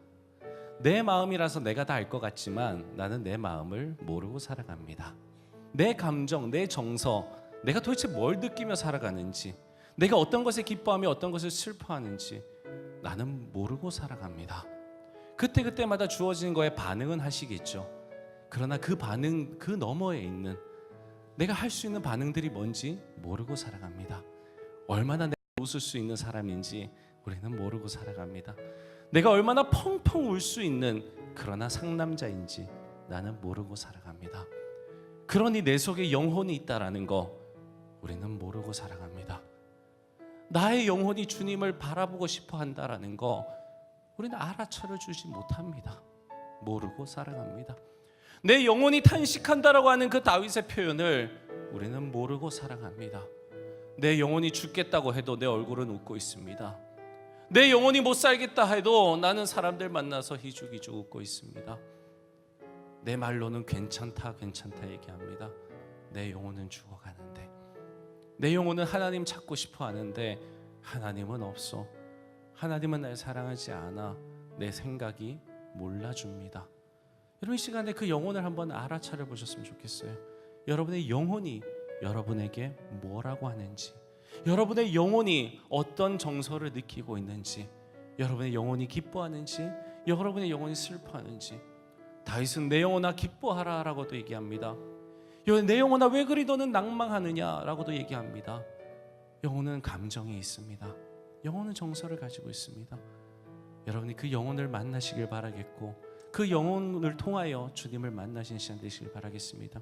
내 마음이라서 내가 다 알 것 같지만 나는 내 마음을 모르고 살아갑니다. 내 감정, 내 정서, 내가 도대체 뭘 느끼며 살아가는지, 내가 어떤 것에 기뻐하며 어떤 것을 슬퍼하는지 나는 모르고 살아갑니다. 그때그때마다 주어지는 거에 반응은 하시겠죠. 그러나 그 반응, 그 너머에 있는 내가 할 수 있는 반응들이 뭔지 모르고 살아갑니다. 얼마나 내가 웃을 수 있는 사람인지 우리는 모르고 살아갑니다. 내가 얼마나 펑펑 울 수 있는 그러나 상남자인지 나는 모르고 살아갑니다. 그러니 내 속에 영혼이 있다라는 거 우리는 모르고 살아갑니다. 나의 영혼이 주님을 바라보고 싶어 한다라는 거 우리는 알아차려 주지 못합니다. 모르고 살아갑니다. 내 영혼이 탄식한다라고 하는 그 다윗의 표현을 우리는 모르고 살아갑니다. 내 영혼이 죽겠다고 해도 내 얼굴은 웃고 있습니다. 내 영혼이 못 살겠다 해도 나는 사람들 만나서 희죽희죽 웃고 있습니다. 내 말로는 괜찮다 얘기합니다. 내 영혼은 죽어가는데, 내 영혼은 하나님 찾고 싶어 하는데 하나님은 없어. 하나님은 날 사랑하지 않아. 내 생각이 몰라줍니다. 여러분, 이 시간에 그 영혼을 한번 알아차려 보셨으면 좋겠어요. 여러분의 영혼이 여러분에게 뭐라고 하는지, 여러분의 영혼이 어떤 정서를 느끼고 있는지, 여러분의 영혼이 기뻐하는지, 여러분의 영혼이 슬퍼하는지. 다윗은 내 영혼아 기뻐하라 라고도 얘기합니다. 내 영혼아 왜 그리 너는 낭망하느냐 라고도 얘기합니다. 영혼은 감정이 있습니다. 영혼은 정서를 가지고 있습니다. 여러분이 그 영혼을 만나시길 바라겠고, 그 영혼을 통하여 주님을 만나신 시간 되시길 바라겠습니다.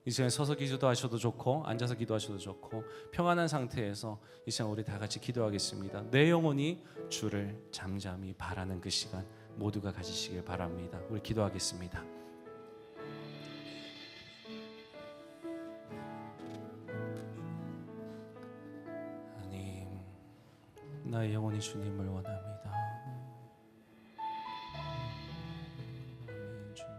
이 시간에 서서 기도하셔도 좋고 앉아서 기도하셔도 좋고 평안한 상태에서 이 시간 우리 다 같이 기도하겠습니다. 내 영혼이 주를 잠잠히 바라는 그 시간 모두가 가지시길 바랍니다. 우리 기도하겠습니다. 하나님, 나의 영혼이 주님을 원합니다. 아멘. 주님.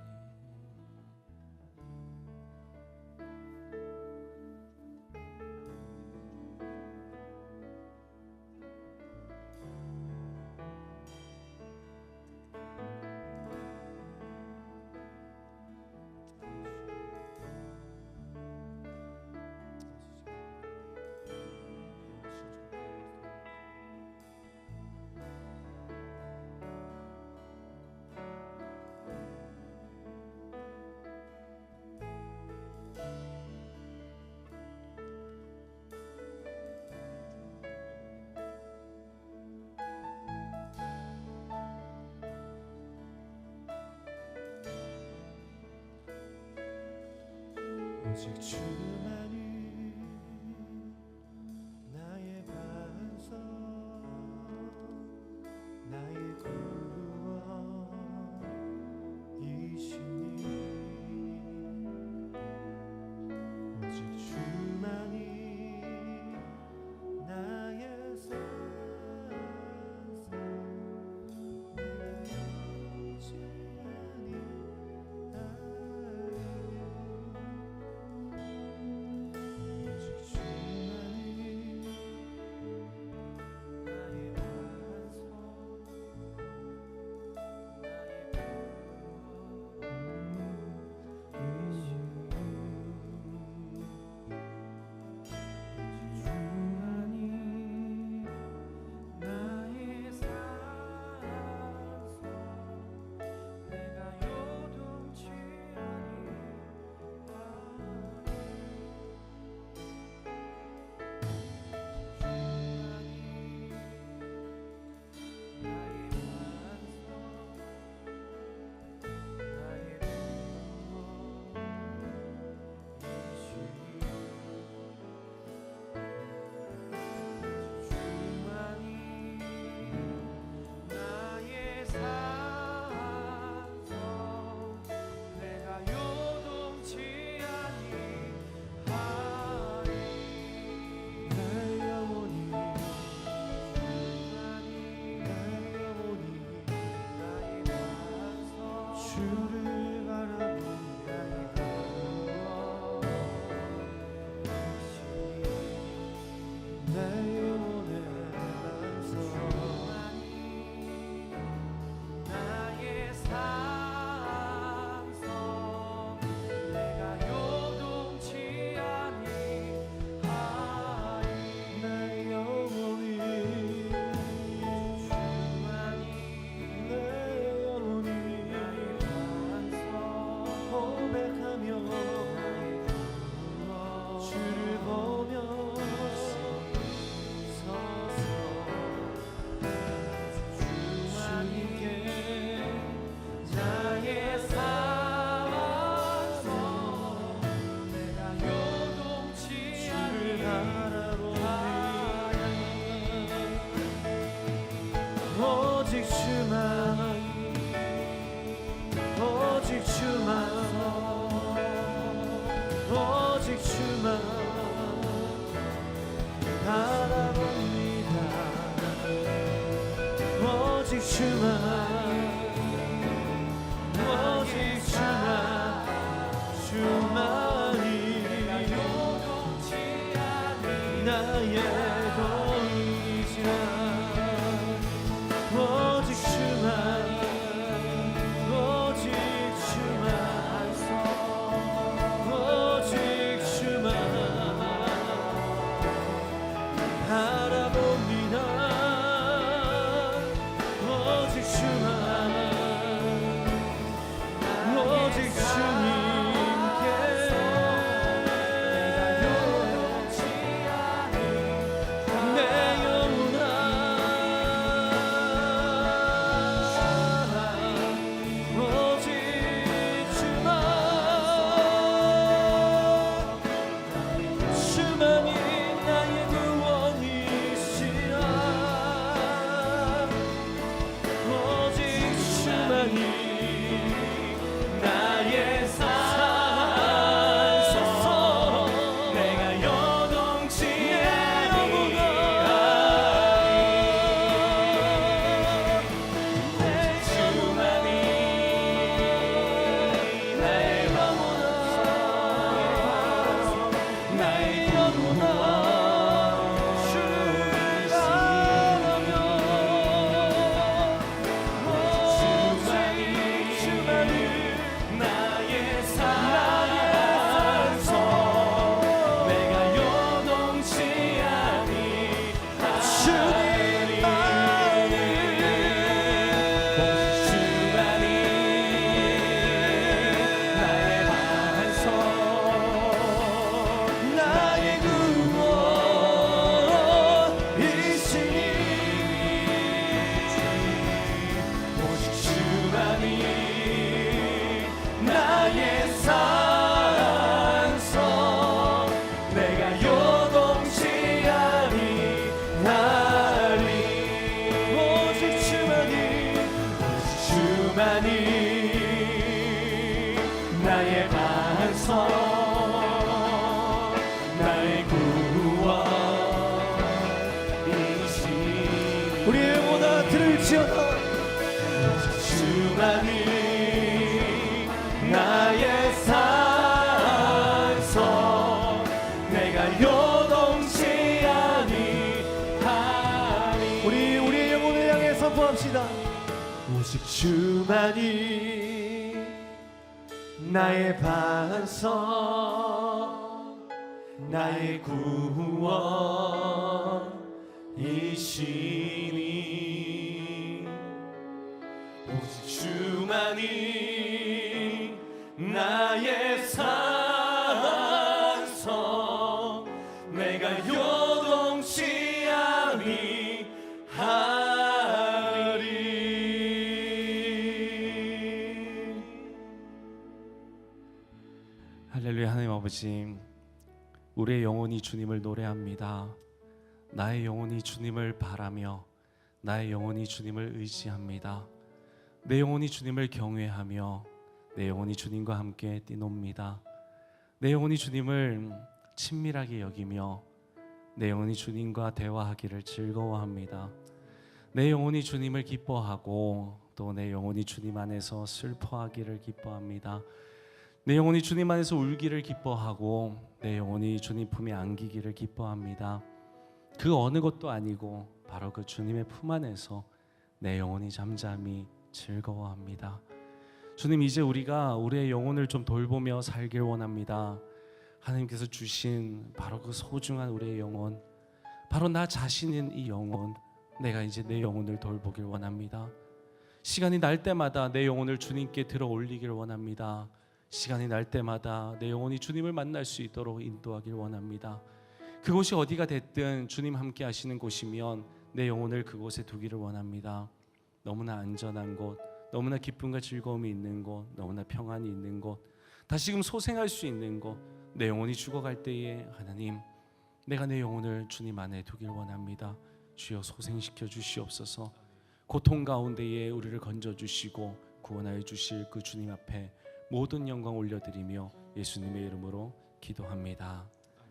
오직 주만이 나의 반석 나의 구원이시니 오직 주만이 나의 산성 내게 오지 아니하리 오직 주만이 나의 반석 주만이 나의 산소 내가 요동치 나의 산소 내가 요동치 아니하리 내 영혼이 나의 반석 주를 바라보니 나의 구원이시니 내 영혼의 반석 나의 산성 내가 요동치 아니하리 내 영혼이 주만이 내 영혼이 나의 반석 고백하며 주를 보며 서서 주님께 나의 산성 내가 요동치 주를 바라보니 오직 주만 오직 주만 오직 주만 바라봅니다 오직 주만 오직 주만 주만이 나의 도이시라 오직 주만 오직 주만 오직 주만 바라봅니다 오직 주만 오직 주님께 내 영혼아 오직 주만 주만이 나의 구원이시라 오직 주만이 나의 반석 나의 구원이시니 우리의 영혼아 들을지어다 주만이 나의 산성 내가 요동치 아니하니 우리의 영혼을 향해 선포합시다 오직 주만이 나의 반석 나의 구원이시니 오직 주만이 나의 산성 내가 요동치 아니하리 할렐루야. 하나님 아버지, 우리의 영혼이 주님을 노래합니다. 나의 영혼이 주님을 바라며 나의 영혼이 주님을 의지합니다. 내 영혼이 주님을 경외하며 내 영혼이 주님과 함께 뛰놉니다. 내 영혼이 주님을 친밀하게 여기며 내 영혼이 주님과 대화하기를 즐거워합니다. 내 영혼이 주님을 기뻐하고 또 내 영혼이 주님 안에서 슬퍼하기를 기뻐합니다. 내 영혼이 주님 안에서 울기를 기뻐하고 내 영혼이 주님 품에 안기기를 기뻐합니다. 그 어느 것도 아니고 바로 그 주님의 품 안에서 내 영혼이 잠잠히 즐거워합니다. 주님, 이제 우리가 우리의 영혼을 좀 돌보며 살길 원합니다. 하나님께서 주신 바로 그 소중한 우리의 영혼, 바로 나 자신인 이 영혼, 내가 이제 내 영혼을 돌보길 원합니다. 시간이 날 때마다 내 영혼을 주님께 들어 올리길 원합니다. 시간이 날 때마다 내 영혼이 주님을 만날 수 있도록 인도하길 원합니다. 그곳이 어디가 됐든 주님 함께 하시는 곳이면 내 영혼을 그곳에 두기를 원합니다. 너무나 안전한 곳, 너무나 기쁨과 즐거움이 있는 곳, 너무나 평안이 있는 곳, 다시금 소생할 수 있는 곳, 내 영혼이 죽어갈 때에 하나님, 내가 내 영혼을 주님 안에 두길 원합니다. 주여 소생시켜 주시옵소서. 고통 가운데에 우리를 건져주시고 구원하여 주실 그 주님 앞에 모든 영광 올려드리며 예수님의 이름으로 기도합니다.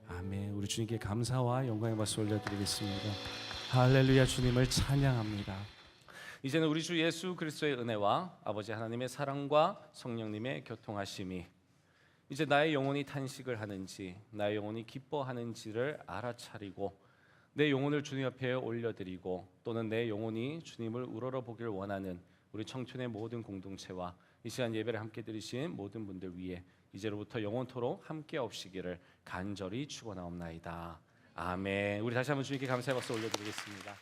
아멘. 우리 주님께 감사와 영광의 박수 올려드리겠습니다. 할렐루야. 주님을 찬양합니다. 이제는 우리 주 예수 그리스도의 은혜와 아버지 하나님의 사랑과 성령님의 교통하심이 이제 나의 영혼이 탄식을 하는지 나의 영혼이 기뻐하는지를 알아차리고 내 영혼을 주님 앞에 올려드리고 또는 내 영혼이 주님을 우러러보길 원하는 우리 청춘의 모든 공동체와 이 시간 예배를 함께 드리신 모든 분들 위해 이제로부터 영원토록 함께 없시기를 간절히 축원하옵나이다. 아멘. 우리 다시 한번 주님께 감사의 박수 올려드리겠습니다.